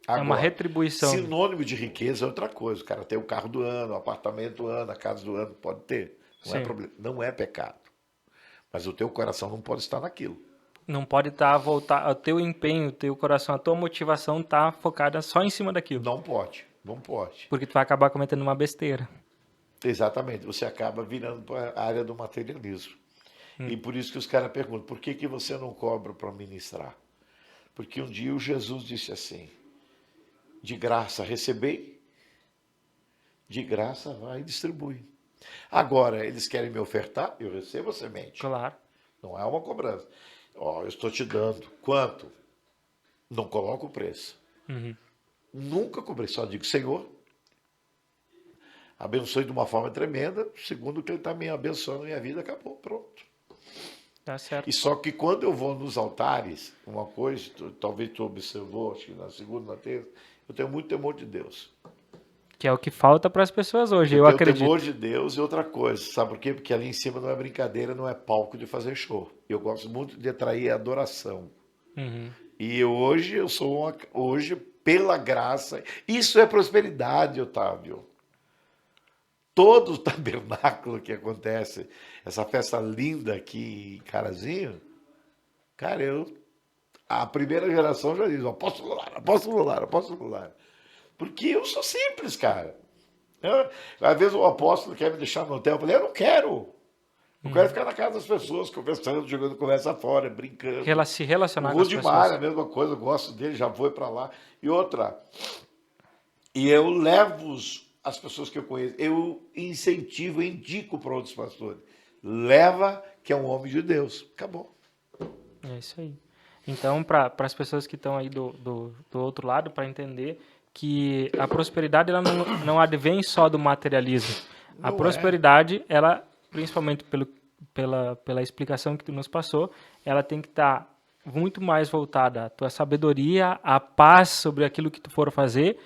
Agora, é uma retribuição. Sinônimo de riqueza é outra coisa. O cara tem o carro do ano, o apartamento do ano, a casa do ano, pode ter. Não é problema. Não é pecado. Mas o teu coração não pode estar naquilo. Não pode estar voltar, o teu empenho, o teu coração, a tua motivação tá focada só em cima daquilo. Não pode. Não pode. Porque tu vai acabar cometendo uma besteira. Exatamente. Você acaba virando para a área do materialismo. E por isso que os caras perguntam, por que você não cobra para ministrar? Porque um dia o Jesus disse assim, de graça recebei, de graça vai e distribui. Agora, eles querem me ofertar, eu recebo a semente. Claro. Não é uma cobrança. Ó, eu estou te dando. Quanto? Não coloco o preço. Nunca cobrei, só digo, Senhor, abençoe de uma forma tremenda, segundo que Ele está me abençoando, minha vida acabou, pronto. Tá certo. E só que quando eu vou nos altares, uma coisa, talvez tu observou, acho que na segunda, na terça, eu tenho muito temor de Deus. Que é o que falta para as pessoas hoje, eu acredito. Temor de Deus e outra coisa, sabe por quê? Porque ali em cima não é brincadeira, não é palco de fazer show. Eu gosto muito de atrair a adoração. E hoje eu sou hoje pela graça, isso é prosperidade, Otávio. Todo o tabernáculo que acontece, essa festa linda aqui em Carazinho, cara, eu A primeira geração já diz, apóstolo Lara, apóstolo Lara, apóstolo Lara. Porque eu sou simples, cara. Às vezes o apóstolo quer me deixar no hotel, eu falei, eu não quero. Eu quero ficar na casa das pessoas, conversando, jogando conversa fora, brincando. Se relacionar o com as pessoas. O Rudimar, a mesma coisa, eu gosto dele, já foi para lá. E outra, e eu levo as pessoas que eu conheço, eu incentivo, eu indico para outros pastores. Leva, que é um homem de Deus. Acabou. É isso aí. Então, para as pessoas que estão aí do outro lado, para entender que a prosperidade ela não advém só do materialismo. A prosperidade, ela, principalmente pela explicação que tu nos passou, ela tem que estar muito mais voltada à tua sabedoria, à paz sobre aquilo que tu for fazer,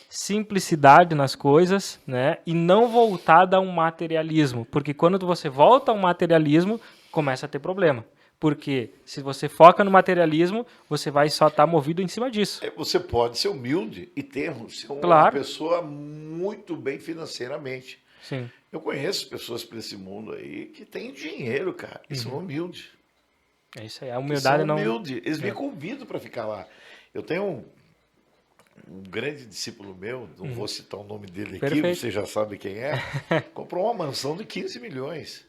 simplicidade nas coisas, né? E não voltada a um materialismo. Porque quando você volta ao materialismo, começa a ter problema. Porque se você foca no materialismo, você vai só estar movido em cima disso. Você pode ser humilde e ser uma pessoa muito bem financeiramente. Sim. Eu conheço pessoas para esse mundo aí que têm dinheiro, cara, e são humildes. É isso aí, a humildade não... Eles me convidam para ficar lá. Eu tenho um grande discípulo meu, não vou citar o nome dele aqui, você já sabe quem é, comprou uma mansão de 15 milhões.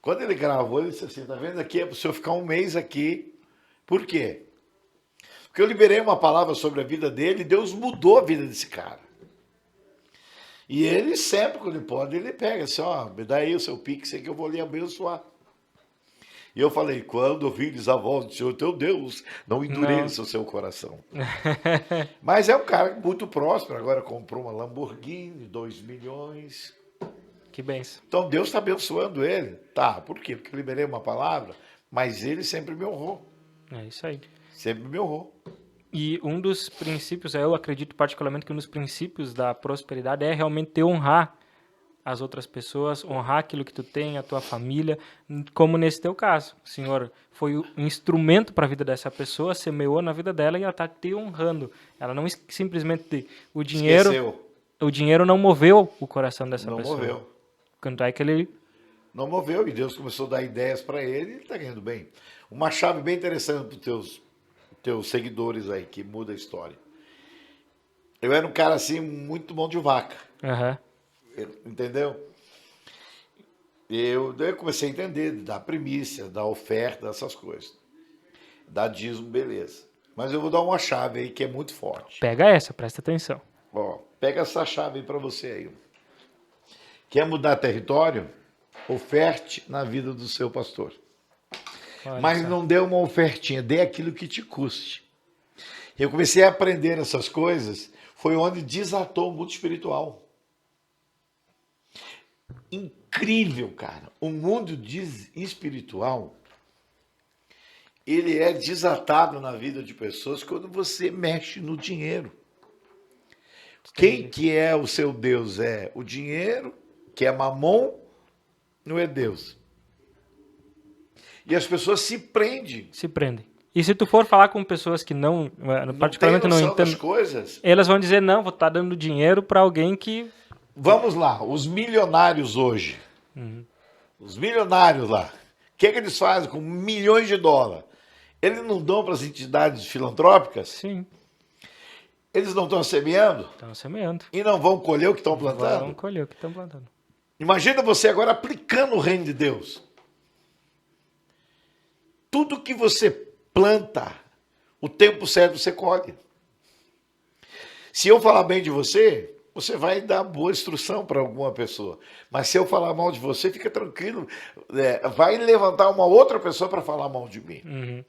Quando ele gravou, ele disse assim, tá vendo aqui, é para o senhor ficar um mês aqui. Por quê? Porque eu liberei uma palavra sobre a vida dele e Deus mudou a vida desse cara. E ele sempre, quando ele pode, ele pega assim, me dá aí o seu pix aí que eu vou lhe abençoar. E eu falei, quando ouvires a voz do Senhor teu Deus, não endureça o seu coração. Mas é um cara muito próspero, agora comprou uma Lamborghini, 2 milhões... Que benção. Então Deus está abençoando ele. Tá, por quê? Porque eu liberei uma palavra, mas ele sempre me honrou. É isso aí. Sempre me honrou. E um dos princípios, eu acredito particularmente que um dos princípios da prosperidade é realmente honrar as outras pessoas, honrar aquilo que tu tem, a tua família, como nesse teu caso. O Senhor foi um instrumento para a vida dessa pessoa, semeou na vida dela e ela está te honrando. Ela não simplesmente... O dinheiro não moveu o coração dessa pessoa. Não moveu. Quanto é que ele... Não moveu, e Deus começou a dar ideias para ele e ele está ganhando bem. Uma chave bem interessante para os teus seguidores aí, que muda a história. Eu era um cara assim, muito mão de vaca. Entendeu? Eu comecei a entender, da primícia, da oferta, dessas coisas. Da dízimo, beleza. Mas eu vou dar uma chave aí que é muito forte. Pega essa, presta atenção. Pega essa chave aí para você aí. Quer mudar território? Oferte na vida do seu pastor. Mas não dê uma ofertinha, dê aquilo que te custe. Eu comecei a aprender essas coisas, foi onde desatou o mundo espiritual. Incrível, cara. O mundo espiritual, ele é desatado na vida de pessoas quando você mexe no dinheiro. Quem que é o seu Deus? É o dinheiro, que é mamon, não é Deus. E as pessoas se prendem. Se prendem. E se tu for falar com pessoas que particularmente não entendem coisas, elas vão dizer, não, vou estar dando dinheiro para alguém que... Vamos lá, os milionários hoje. Os milionários lá. O que eles fazem com milhões de dólares? Eles não dão para as entidades filantrópicas? Sim. Eles não estão semeando? Estão semeando. E não vão colher o que estão plantando? Vão colher o que estão plantando. Imagina você agora aplicando o reino de Deus. Tudo que você planta, o tempo certo você colhe. Se eu falar bem de você, você vai dar boa instrução para alguma pessoa. Mas se eu falar mal de você, fica tranquilo. Vai levantar uma outra pessoa para falar mal de mim.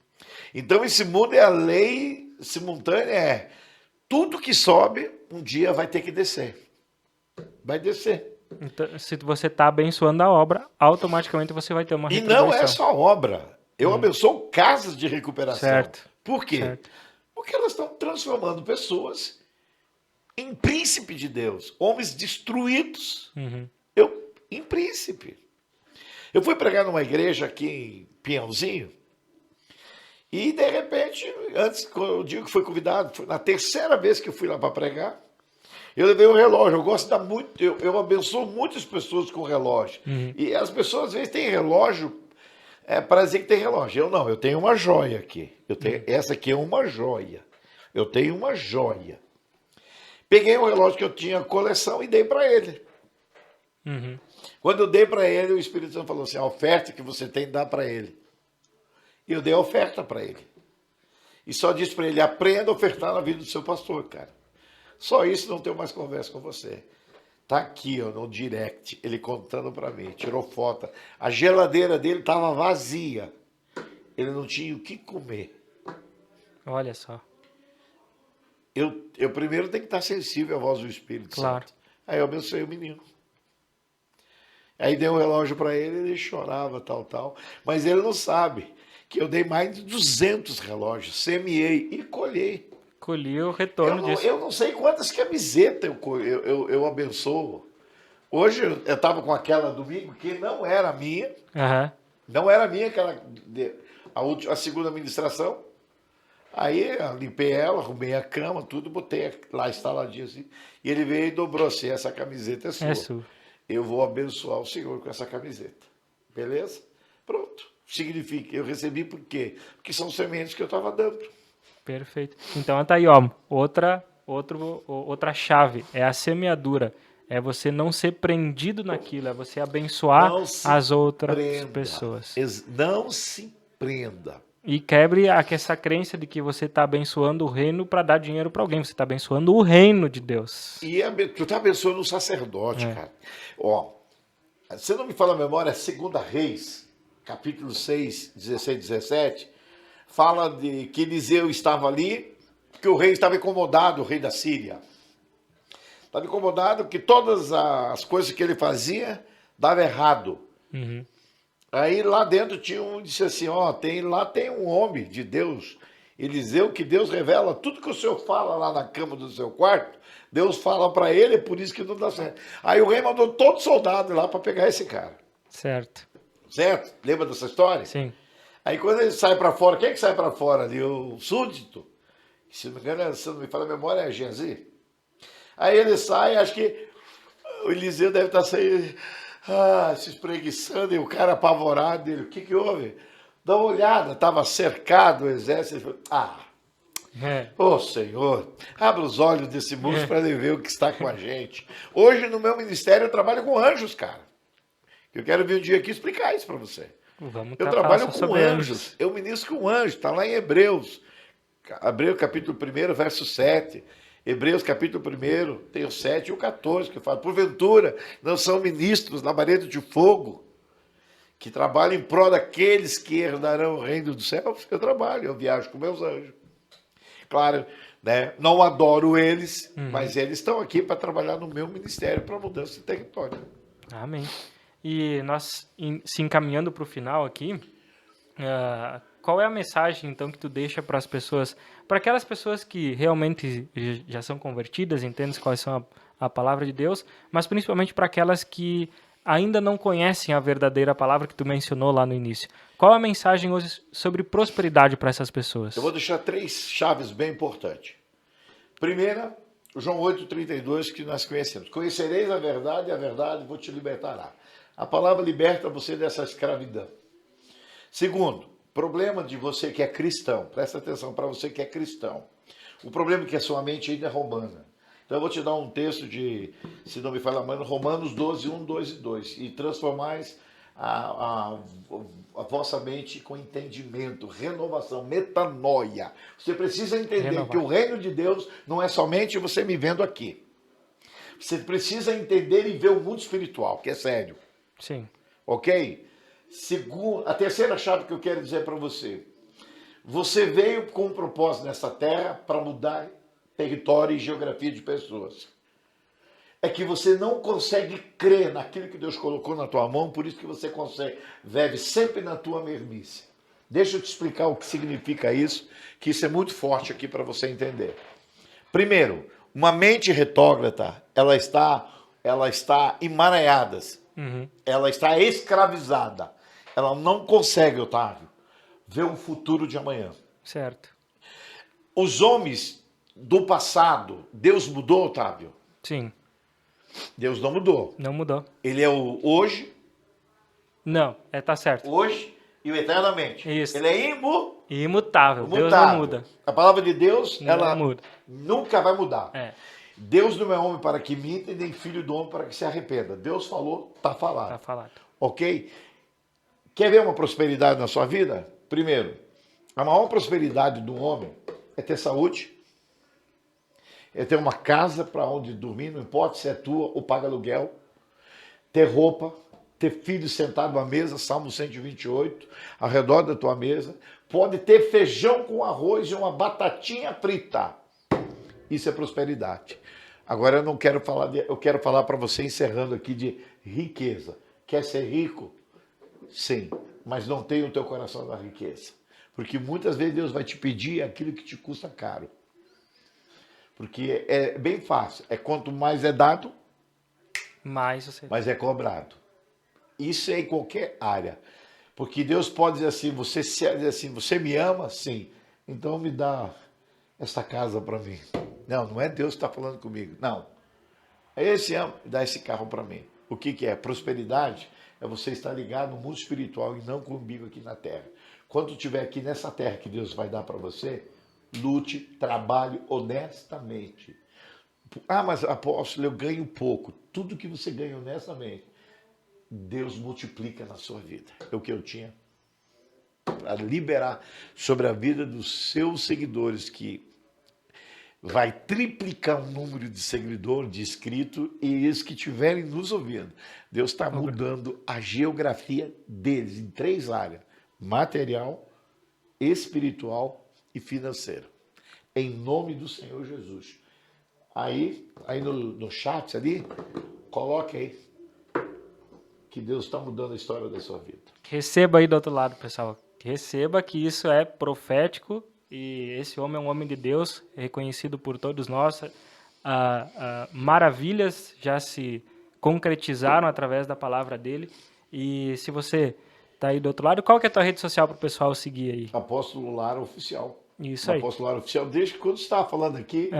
Então esse mundo é a lei simultânea, tudo que sobe, um dia vai ter que descer. Vai descer. Então, se você está abençoando a obra, automaticamente você vai ter uma retribuição. E não é só obra. Eu abençoo casas de recuperação. Certo. Por quê? Certo. Porque elas estão transformando pessoas em príncipe de Deus. Homens destruídos. Em príncipe. Eu fui pregar numa igreja aqui em Pinhalzinho. E, de repente, eu digo que fui convidado, foi na terceira vez que eu fui lá para pregar, eu levei um relógio. Eu gosto de dar muito, eu abençoo muitas pessoas com relógio. E as pessoas, às vezes, têm relógio É para dizer que tem relógio. Eu não, eu tenho uma joia aqui. Essa aqui é uma joia. Eu tenho uma joia. Peguei um relógio que eu tinha coleção e dei para ele. Uhum. Quando eu dei para ele, o Espírito Santo falou assim, a oferta que você tem, dá para ele. E eu dei a oferta para ele. E só disse para ele, aprenda a ofertar na vida do seu pastor, cara. Só isso, não tenho mais conversa com você. Tá aqui, ó, no direct, ele contando para mim, tirou foto. A geladeira dele estava vazia. Ele não tinha o que comer. Olha só. Eu primeiro tenho que estar sensível à voz do Espírito Santo. Aí eu abençoei o menino. Aí dei um relógio para ele, ele chorava, tal. Mas ele não sabe que eu dei mais de 200 relógios, semeei e colhei. Colhi o retorno disso. Eu não sei quantas camisetas eu abençoo. Hoje eu estava com aquela domingo que não era minha. Uhum. Não era minha, a segunda ministração. Aí eu limpei ela, arrumei a cama, tudo, botei lá instaladinho assim. E ele veio e dobrou assim, essa camiseta é sua. É sua. Eu vou abençoar o Senhor com essa camiseta. Beleza? Pronto. Significa, eu recebi por quê? Porque são sementes que eu estava dando. Perfeito. Então tá aí, ó, outra chave, é a semeadura. É você não ser prendido naquilo, é você abençoar as outras pessoas. Não se prenda. E quebre essa crença de que você está abençoando o reino para dar dinheiro para alguém. Você está abençoando o reino de Deus. E tu está abençoando o sacerdote, cara. Ó, se não me fala a memória, 2 Reis, capítulo 6, 16, 17, fala de que Eliseu estava ali, que o rei estava incomodado, o rei da Síria. Estava incomodado que todas as coisas que ele fazia dava errado. Uhum. Aí lá dentro tinha um, disse assim, ó, lá tem um homem de Deus, Eliseu, que Deus revela tudo que o senhor fala lá na cama do seu quarto, Deus fala para ele, é por isso que não dá certo. Aí o rei mandou todo soldado lá para pegar esse cara. Certo. Certo? Lembra dessa história? Sim. Aí quando ele sai para fora, quem é que sai para fora ali? O súdito. Se não me engano, se não me fala a memória, é Geazi. Aí ele sai, acho que o Eliseu deve estar saindo, se espreguiçando, e o cara apavorado dele, o que houve? Dá uma olhada, estava cercado o exército, ele falou, Senhor, abra os olhos desse moço para ele ver o que está com a gente. Hoje no meu ministério eu trabalho com anjos, cara. Eu quero vir um dia aqui explicar isso para você. Eu trabalho com anjos, eu ministro com anjos, está lá em Hebreus capítulo 1, verso 7. Hebreus capítulo 1, tem o 7 e o 14, que fala, porventura não são ministros labaredos de fogo, que trabalham em prol daqueles que herdarão o reino dos céus? Eu trabalho, eu viajo com meus anjos. Claro, né, não adoro eles, mas eles estão aqui para trabalhar no meu ministério para mudança de território. Amém. E nós, se encaminhando para o final aqui, qual é a mensagem, então, que tu deixa para as pessoas, para aquelas pessoas que realmente já são convertidas, entendem quais são a palavra de Deus, mas principalmente para aquelas que ainda não conhecem a verdadeira palavra que tu mencionou lá no início. Qual a mensagem hoje sobre prosperidade para essas pessoas? Eu vou deixar 3 chaves bem importantes. Primeira, João 8,32, que nós conhecemos. Conhecereis a verdade e a verdade vos te libertará. A palavra liberta você dessa escravidão. Segundo, problema de você que é cristão, presta atenção para você que é cristão. O problema é que a sua mente ainda é romana. Então eu vou te dar um texto de, se não me falha a mão, Romanos 12, 1, 2 e 2. E transformais a vossa mente com entendimento, renovação, metanoia. Você precisa entender que o reino de Deus não é somente você me vendo aqui. Você precisa entender e ver o mundo espiritual, que é sério. Sim. Ok? A terceira chave que eu quero dizer para você. Você veio com um propósito nessa terra para mudar território e geografia de pessoas. É que você não consegue crer naquilo que Deus colocou na tua mão, por isso que você vive sempre na tua mermice. Deixa eu te explicar o que significa isso, que isso é muito forte aqui para você entender. Primeiro, uma mente retrógrada, ela está emaranhada, ela está escravizada. Ela não consegue, Otávio, ver um futuro de amanhã. Certo. Os homens do passado, Deus mudou, Otávio? Sim. Deus não mudou. Não mudou. Ele é o hoje. Não, tá certo. Hoje, e o eternamente. Isso. Ele é imutável. Deus imutável. não muda. A palavra de Deus, Não ela muda. nunca vai mudar. É, Deus não é homem para que minta, e nem filho do homem para que se arrependa. Deus falou, está falado. tá falado. Ok? Quer ver uma prosperidade na sua vida? Primeiro, a maior prosperidade do homem é ter saúde, é ter uma casa para onde dormir, não importa se é tua ou paga aluguel, ter roupa, ter filhos sentados à mesa, Salmo 128, ao redor da tua mesa, pode ter feijão com arroz e uma batatinha frita. Isso é prosperidade. Agora eu não quero falar, eu quero falar para você, encerrando aqui, de riqueza. Quer ser rico? Sim, mas não tenha o teu coração na riqueza. Porque muitas vezes Deus vai te pedir aquilo que te custa caro. Porque é bem fácil. É quanto mais é dado, mais é cobrado. Isso é em qualquer área. Porque Deus pode dizer assim, você me ama? Sim. Então me dá essa casa para mim. Não é Deus que está falando comigo. Não. É esse ama, dá esse carro para mim. O que é? Prosperidade é você estar ligado no mundo espiritual e não com o umbigo aqui na terra. Quando estiver aqui nessa terra que Deus vai dar para você, lute, trabalhe honestamente. Ah, mas apóstolo, eu ganho pouco. Tudo que você ganha honestamente, Deus multiplica na sua vida. É o que eu tinha para liberar sobre a vida dos seus seguidores, que vai triplicar o número de seguidores, de inscritos, e eles que estiverem nos ouvindo. Deus está mudando a geografia deles em 3 áreas: material, espiritual e financeira. Em nome do Senhor Jesus. Aí no chat ali, coloque aí que Deus está mudando a história da sua vida. Receba aí do outro lado, pessoal. Receba que isso é profético e esse homem é um homem de Deus, reconhecido por todos nós. Maravilhas já se concretizaram através da palavra dele. E se você está aí do outro lado, qual que é a tua rede social para o pessoal seguir aí? Apóstolo Lara Oficial. Isso aí. Apóstolo Lara Oficial. Desde que quando você estava falando aqui,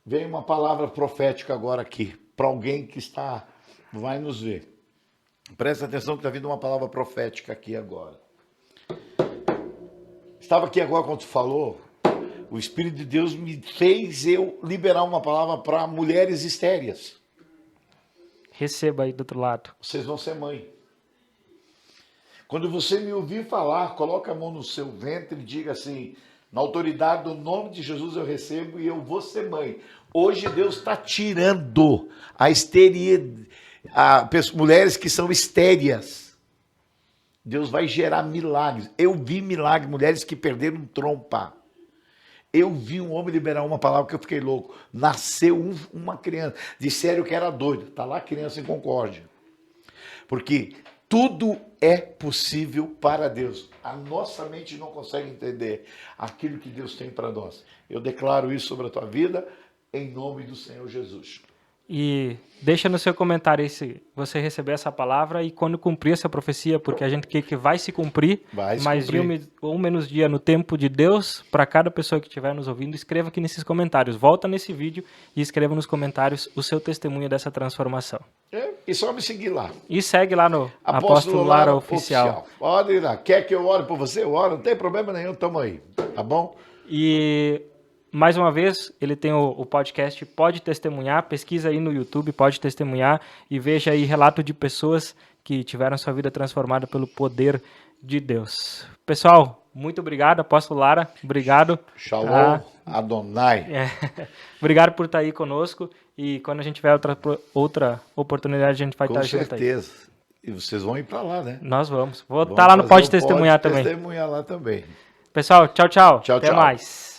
vem uma palavra profética agora aqui, para alguém que vai nos ver. Presta atenção que está vindo uma palavra profética aqui agora. Estava aqui agora quando tu falou, o Espírito de Deus me fez eu liberar uma palavra para mulheres estéreis. Receba aí do outro lado. Vocês vão ser mãe. Quando você me ouvir falar, coloca a mão no seu ventre e diga assim: na autoridade do nome de Jesus eu recebo e eu vou ser mãe. Hoje Deus está tirando a histeria, mulheres que são estéreas. Deus vai gerar milagres. Eu vi milagres, mulheres que perderam trompa. Eu vi um homem liberar uma palavra que eu fiquei louco. Nasceu uma criança. Disseram que era doido. Está lá a criança em Concórdia. Porque tudo é possível para Deus. A nossa mente não consegue entender aquilo que Deus tem para nós. Eu declaro isso sobre a tua vida, em nome do Senhor Jesus. E deixa no seu comentário aí se você receber essa palavra e quando cumprir essa profecia, porque a gente quer que vai se cumprir, mas de um menos dia no tempo de Deus, para cada pessoa que estiver nos ouvindo, escreva aqui nesses comentários. Volta nesse vídeo e escreva nos comentários o seu testemunho dessa transformação. E só me seguir lá. E segue lá no Apóstolo Lara Oficial. Pode ir lá. Quer que eu ore por você? Eu oro, não tem problema nenhum, tamo aí. Tá bom? E mais uma vez, ele tem o podcast Pode Testemunhar, pesquisa aí no YouTube, Pode Testemunhar, e veja aí relato de pessoas que tiveram sua vida transformada pelo poder de Deus. Pessoal, muito obrigado, Apóstolo Lara, obrigado. Shalom, Adonai. Obrigado por estar aí conosco, e quando a gente tiver outra oportunidade, a gente vai estar junto aí. Com certeza. E vocês vão ir para lá, né? Nós vamos. Vou estar lá no Pode Testemunhar também. Pode Testemunhar lá também. Pessoal, tchau, tchau. Tchau, Até tchau. mais.